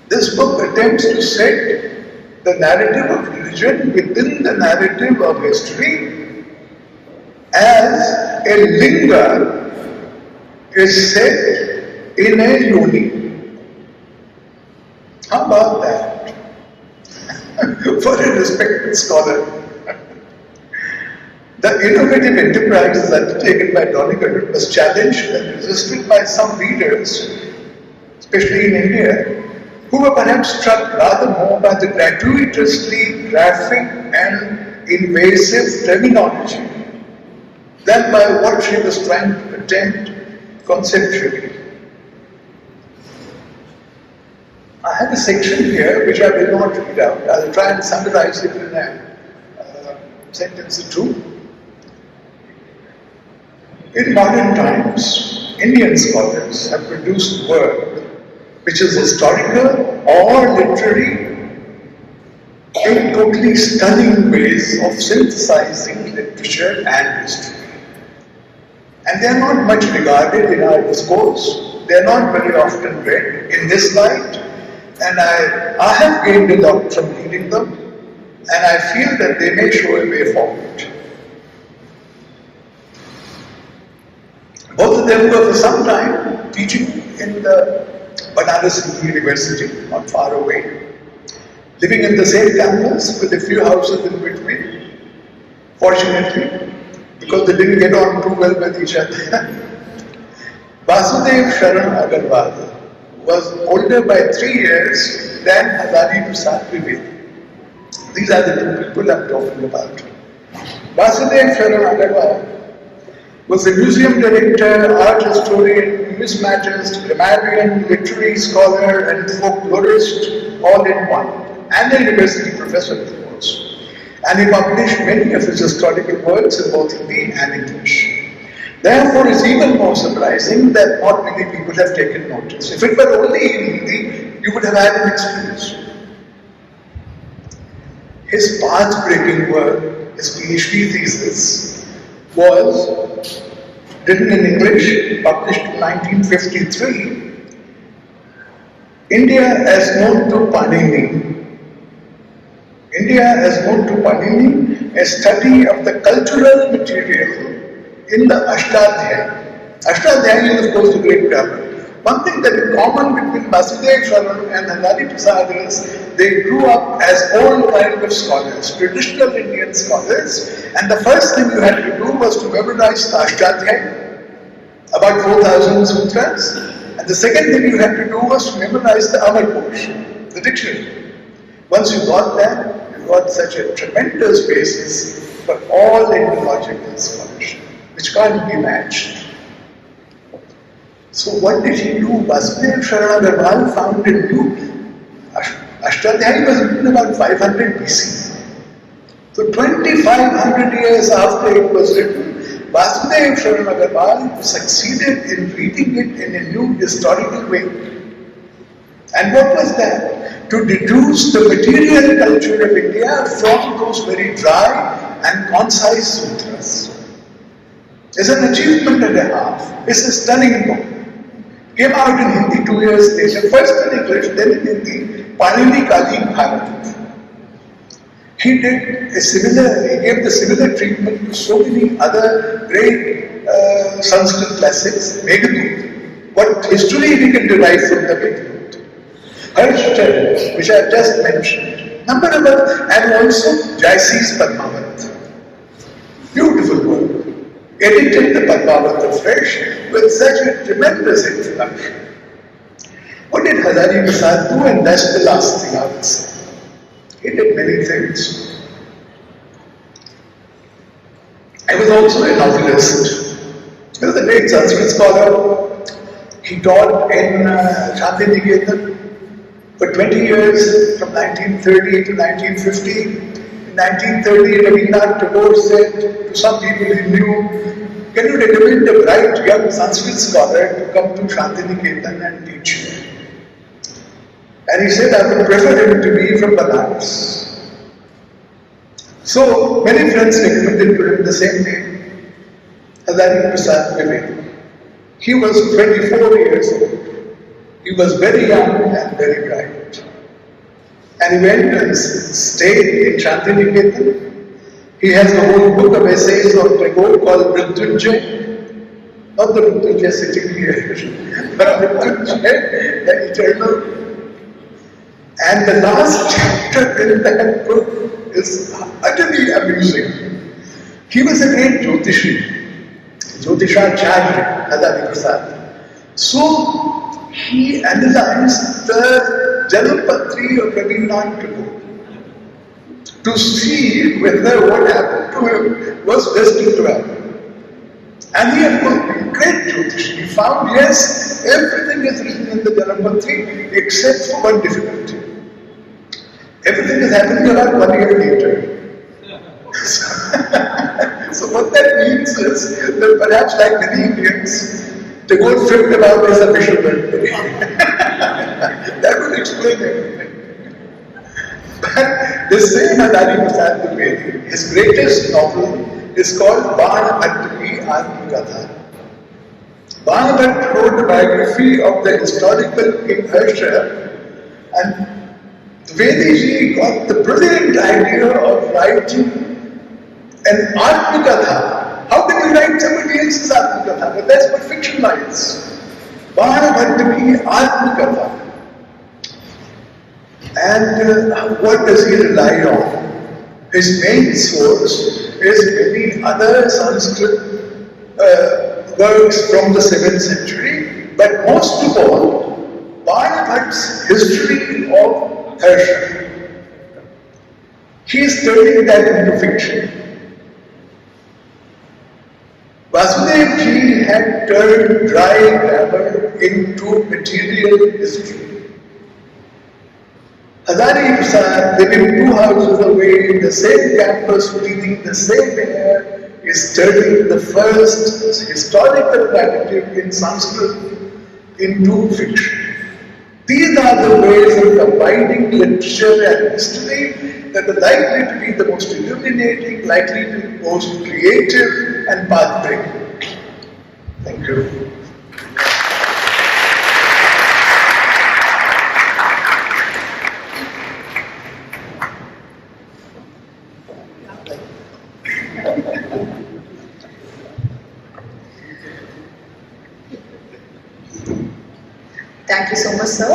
Speaker 6: This book attempts to set the narrative of religion within the narrative of history as a linga is set in a yoni. How about that? for a respected scholar. The innovative enterprise undertaken by Donegal was challenged and resisted by some readers, especially in India, who were perhaps struck rather more by the gratuitously graphic and invasive terminology than by what she was trying to attempt conceptually. I have a section here which I will not read out. I will try and summarize it in a sentence or two. In modern times, Indian scholars have produced work which is historical or literary in totally stunning ways of synthesizing literature and history. And they are not much regarded in our discourse. They are not very often read in this light. And I have gained a lot from reading them, and I feel that they may show a way forward. Both of them were for some time teaching in the Banaras University, not far away, living in the same campus with a few houses in between. Fortunately, because they didn't get on too well with each other. Vasudev Sharan Agarwal was older by 3 years than Hazari Prasad Trivedi. These are the two people I'm talking about. Vasudev Sharan Agarwal was a museum director, art historian, numismatist, grammarian, literary scholar, and folklorist all in one, and a university professor, of course. And he published many of his historical works in both Hindi and English. Therefore, it's even more surprising that not many people have taken notice. If it were only in Hindi, you would have had an experience. His path-breaking work, his PhD thesis, was written in English, published in 1953, India as known to Panini. India as known to Panini, a study of the cultural material in the Ashtadhyayi. Ashtadhyayi is of course the great grammar. One thing that is common between Vasudev Sharan and Hazari Prasad is they grew up as old kind of scholars, traditional Indian scholars, and the first thing you had to do was to memorize the Ashtadhyayi, about 4,000 sutras, and the second thing you had to do was to memorize the Amar portion, the dictionary. Once you got that, you got such a tremendous basis for all ethnological scholarship, which can't be matched. So what did he do? Vasudev Sharan Agarwal found a new Ashtadhyayi was written about 500 BC. So 2,500 years after it was written, Vasudev Sharan Agarwal succeeded in reading it in a new historical way. And what was that? To deduce the material culture of India from those very dry and concise sutras. It's an achievement and a half. It's a stunning book. Came out in Hindi 2 years later, first in English, then in Hindi, Panini Kali Bharat. He gave the similar treatment to so many other great Sanskrit classics, Meghdut. What history we can derive from the Meghdut. Harshchand, which I have just mentioned, number of them, and also Jaycee's Padmavat. Beautiful work. Edited the Padmavat afresh with such a tremendous introduction. What did Hazari Prasad do? And that's the last thing I will say. He did many things. I was also a novelist. He was a great Sanskrit scholar. He taught in Shantiniketan for 20 years, from 1930 to 1950. In 1930, Rabindranath Tagore said to some people he knew, "Can you recommend a bright young Sanskrit scholar to come to Shantiniketan and teach you?" And he said, "I would prefer him to be from Banaras." So many friends recommended to him the same name, Hazari Prasad Trivedi. He was 24 years old. He was very young and very bright. And he went and stayed in Shantiniketan. He has a whole book of essays of Tagore called Mrityunjay. Not the Mrityunjay sitting here, but Mrityunjay, the eternal. And the last chapter in that book is utterly amusing. He was a great Jyotishacharya, Adani Prasad. So he analyzed the Jalapatri of Rabindranath Tagore to see whether what happened to him was destined to happen. And he had been great Jyotish. He found, yes, everything is written in the Jalapatri except for one difficulty. Everything is happening around 1 year later. So what that means is that perhaps like many Indians, Tagore tripped about his official birthday. That would explain everything. But the same Adani Prasad Dwivedi, his greatest novel is called Bhanabhattaki Atmakatha. Bhanabhatt wrote a biography of the historical King Harsha, and Dwivedi got the brilliant idea of writing an Atmakatha. How can you write somebody else's Atmakatha? But that's what fiction lies. Bhanabhattaki Atmakatha. And what does he rely on? His main source is many other Sanskrit works from the 7th century, but most of all, Bhanabhatt's history of Harsha. He is turning that into fiction. Vasudev Ji had turned dry grammar into material history. Adani Prasad, living 2 houses away in the same campus, breathing the same air, is turning the first historical narrative in Sanskrit into fiction. These are the ways of combining literature and history that are likely to be the most illuminating, likely to be most creative and path-breaking. Thank you.
Speaker 5: Thank you so much, sir,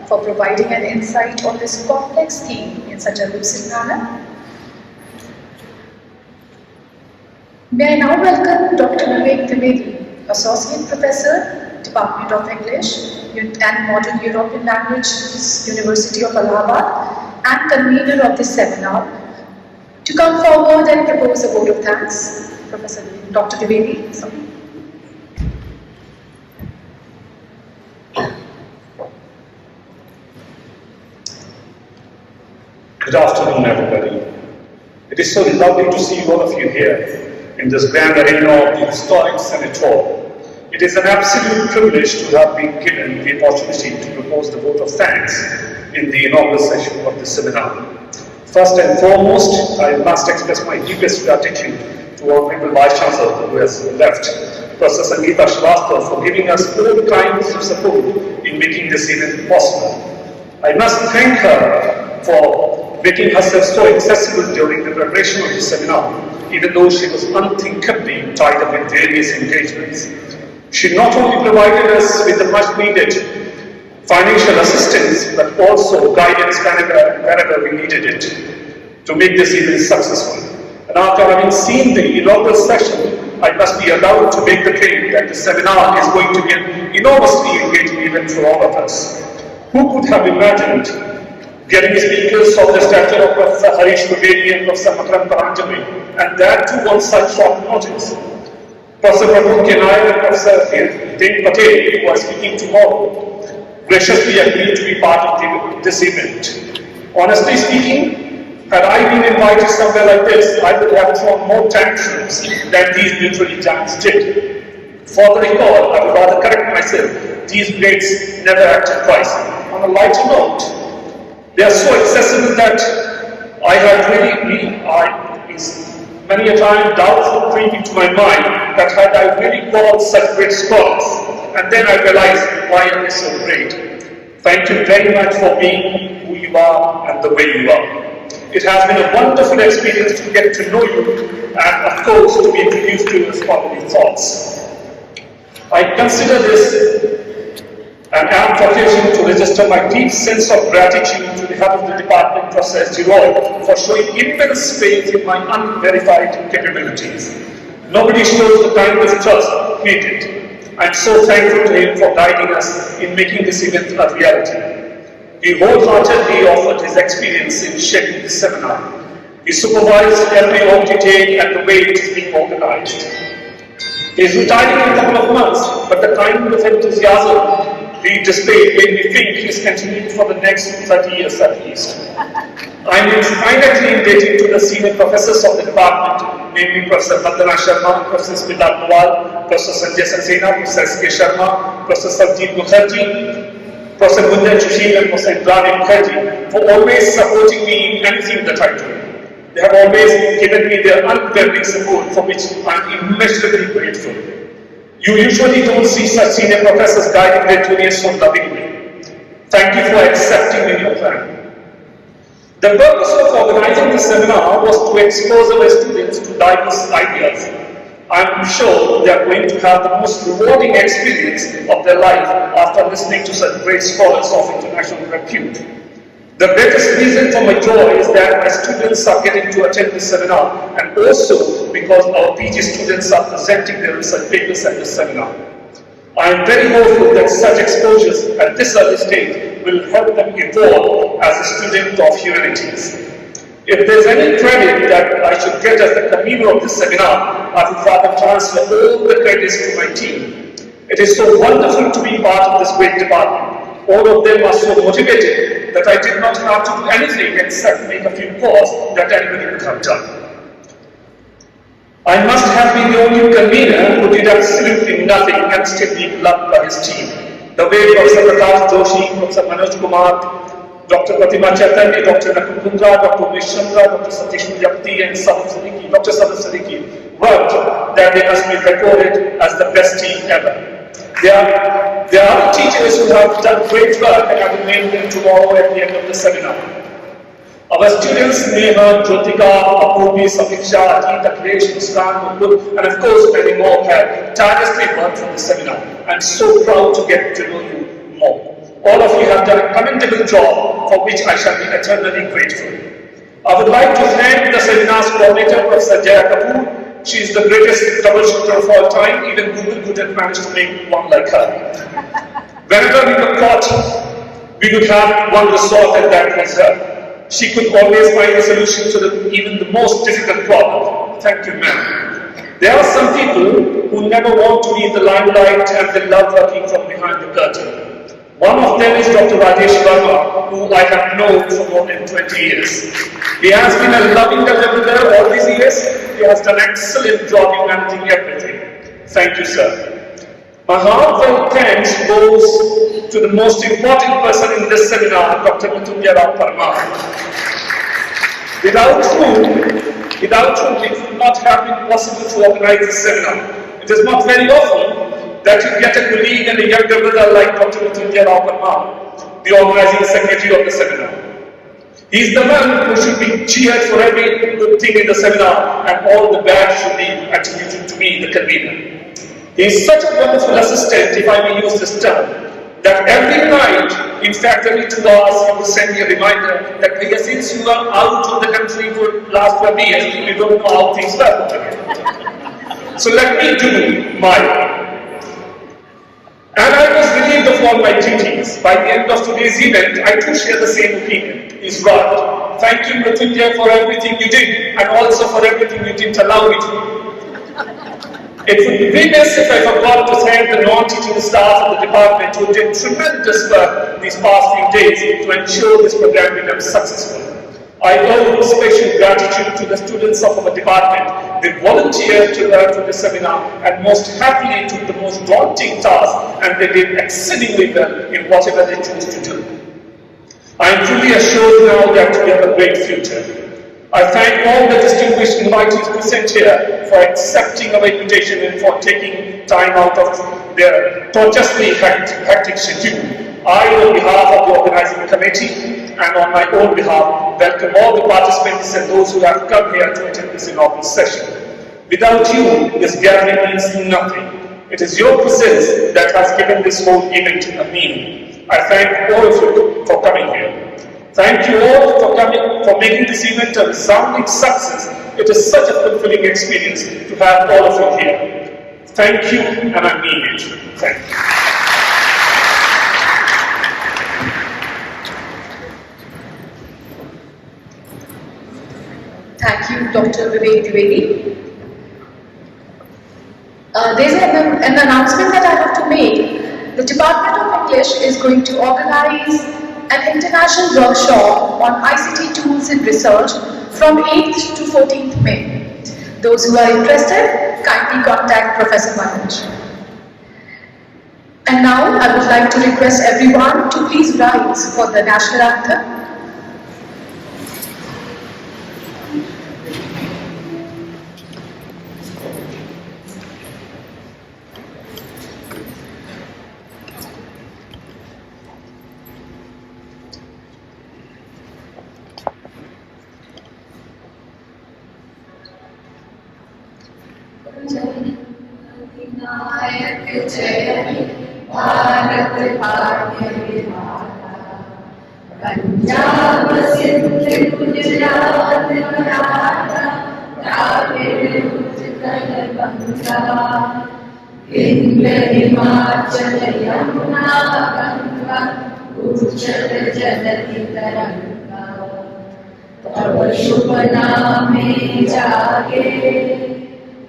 Speaker 5: for providing an insight on this complex theme in such a lucid manner. May I now welcome Dr. Vivek Dwivedi, Associate Professor, Department of English and Modern European Languages, University of Allahabad, and convener of this seminar, to come forward and propose a vote of thanks. Professor Dr. Dwivedi, sorry.
Speaker 9: Good afternoon, everybody. It is so lovely to see all of you here in this grand arena of the historic Senate Hall. It is an absolute privilege to have been given the opportunity to propose the vote of thanks in the inaugural session of this seminar. First and foremost, I must express my deepest gratitude to our Honorable Vice Chancellor who has left, Professor Sangeeta Srivastava, for giving us all kinds of support in making this event possible. I must thank her for making herself so accessible during the preparation of the seminar, even though she was unthinkably tied up in various engagements. She not only provided us with the much needed financial assistance, but also guidance wherever we needed it to make this event successful. And after having seen the inaugural session, I must be allowed to make the claim that the seminar is going to be an enormously engaging event for all of us. Who could have imagined getting speakers of the stature of Professor Harish Dwivedi and Professor Makram Paranjali, and that too on such short notice? Professor Pramod Kenai and Professor Hiten Patel, who are speaking tomorrow, graciously agreed to be part of this event. Honestly speaking, had I been invited somewhere like this, I would have thrown more tantrums than these literary giants did. For the record, I would rather correct myself, these greats never acted twice. On a lighter note, they are so accessible that I had many a time doubts would creep into my mind that had I really called such great scholars, and then I realized why are they so great. Thank you very much for being who you are and the way you are. It has been a wonderful experience to get to know you and of course to be introduced to your scholarly thoughts. I consider this an apt occasion to register my deep sense of gratitude to the head of the department, Professor S. G. Roy, for showing immense faith in my unverified capabilities. Nobody shows the kind of trust he did. I'm so thankful to him for guiding us in making this event a reality. He wholeheartedly offered his experience in shaping this seminar. He supervised every detail and the way it is being organized. He is retiring in a couple of months, but the kind of enthusiasm he displayed made me think he is continuing for the next 30 years at least. I am finally indebted to the senior professors of the department, namely Professor Vandana Sharma, Professor Smita Nawal, Professor Sanjay Saxena, Professor S. K. Sharma, Professor Sarjeet Mukherjee, Professor Gunjan Sushil and Professor Indrani Mukherjee for always supporting me in anything that I do. They have always given me their unwavering support, for which I am immeasurably grateful. You usually don't see such senior professors guiding their juniors so lovingly. Thank you for accepting in your plan. The purpose of organizing this seminar was to expose our students to diverse ideas. I am sure they are going to have the most rewarding experience of their life after listening to such great scholars of international repute. The greatest reason for my joy is that my students are getting to attend this seminar, and also because our PG students are presenting their research papers at this seminar. I am very hopeful that such exposures at this early stage will help them evolve as a student of humanities. If there is any credit that I should get as the convener of this seminar, I would rather transfer all the credits to my team. It is so wonderful to be part of this great department. All of them are so motivated that I did not have to do anything except make a few calls that anybody would have done. I must have been the only convener who did absolutely nothing and still be loved by his team. The way Professor Prakash Joshi, Professor Manoj Kumar, Dr. Pratima Chaitanya, Dr. Nakul Kundra, Dr. Umesh Chandra, Dr. Satish Mujapti and Dr. Sadaf Siddiqui worked, that they must be recorded as the best team ever. There are other teachers who have done great work, and I will name them tomorrow at the end of the seminar. Our students, Neha, Jyotika, Apurvi, Samiksha, Ajit, Akhilesh, Muskan, Mukul, and of course many more have tirelessly worked for the seminar. I'm so proud to get to know you more. All of you have done a commendable job for which I shall be eternally grateful. I would like to thank the seminar's coordinator, Professor Jaya Kapoor. She is the greatest troubleshooter of all time. Even Google couldn't manage to make one like her. Whenever we were caught, we would have one resort, and that was her. She could always find a solution to even the most difficult problem. Thank you, ma'am. There are some people who never want to be in the limelight, and they love working from behind the curtain. One of them is Dr. Rajesh Verma, who I have known for more than 20 years. He has been a loving deliverer all these years. He has done an excellent job in managing everything. Thank you, sir. My heartfelt thanks goes to the most important person in this seminar, Dr. Mrityunjay Parmar. Without whom it would not have been possible to organize this seminar. It is not very often that you get a colleague and a younger brother like Dr. Mrityunjay Parmar, the organizing secretary of the seminar. He is the man who should be cheered for every good thing in the seminar, and all the bad should be attributed to me, the convener. He is such a wonderful assistant, if I may use this term, that every night, in fact every 2 hours, he will send me a reminder that since you are out of the country for last 12 years, you don't know how things work. So let me do mine. And I was relieved of all my duties. By the end of today's event, I too share the same opinion. He's right. Thank you, Mrityunjay, for everything you did, and also for everything you didn't allow me to do. It would be remiss if I forgot to thank the non-teaching staff of the department who did tremendous work these past few days to ensure this program becomes successful. I owe special gratitude to the students of our department. They volunteered to learn from the seminar and most happily took the most daunting task, and they did exceedingly well in whatever they chose to do. I am fully assured now that we have a great future. I thank all the distinguished invitees present here for accepting our invitation and for taking time out of their tortuously hectic schedule. I, on behalf of the organizing committee and on my own behalf, welcome all the participants and those who have come here to attend this inaugural session. Without you, this gathering means nothing. It is your presence that has given this whole event a meaning. I thank all of you for coming here. Thank you all for coming, for making this event a resounding success. It is such a fulfilling experience to have all of you here. Thank you, and I mean it. Thank you.
Speaker 5: Thank you, Dr. Vivek Dwivedi. There's an announcement that I have to make. The Department of English is going to organize an international workshop on ICT tools in research from 8th to 14th May. Those who are interested, kindly contact Professor Manoj. And now I would like to request everyone to please rise for the national anthem.
Speaker 10: Vinayak जय भारत भाग्य विधाता पंजाब सिंध गुजरात मराठा द्राविड़ उत्कल बंगा विंध्य हिमाचल यमुना गंगा उच्चल जलधि तरंगा तव शुभ नामे जागे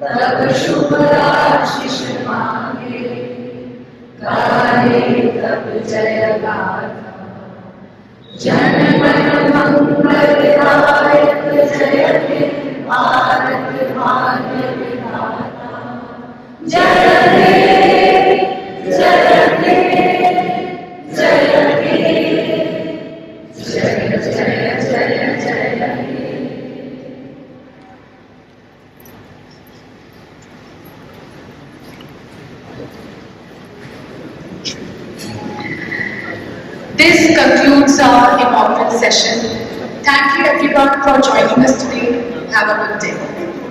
Speaker 10: तब शुभ आशीष मांगे गाए तब जय गाथा जन गण मंगलदायक जय हे भारत भाग्य विधाता जय हे जय हे जय हे जय जय जय जय हे।
Speaker 5: This concludes our inaugural session. Thank you everyone for joining us today. Have a good day.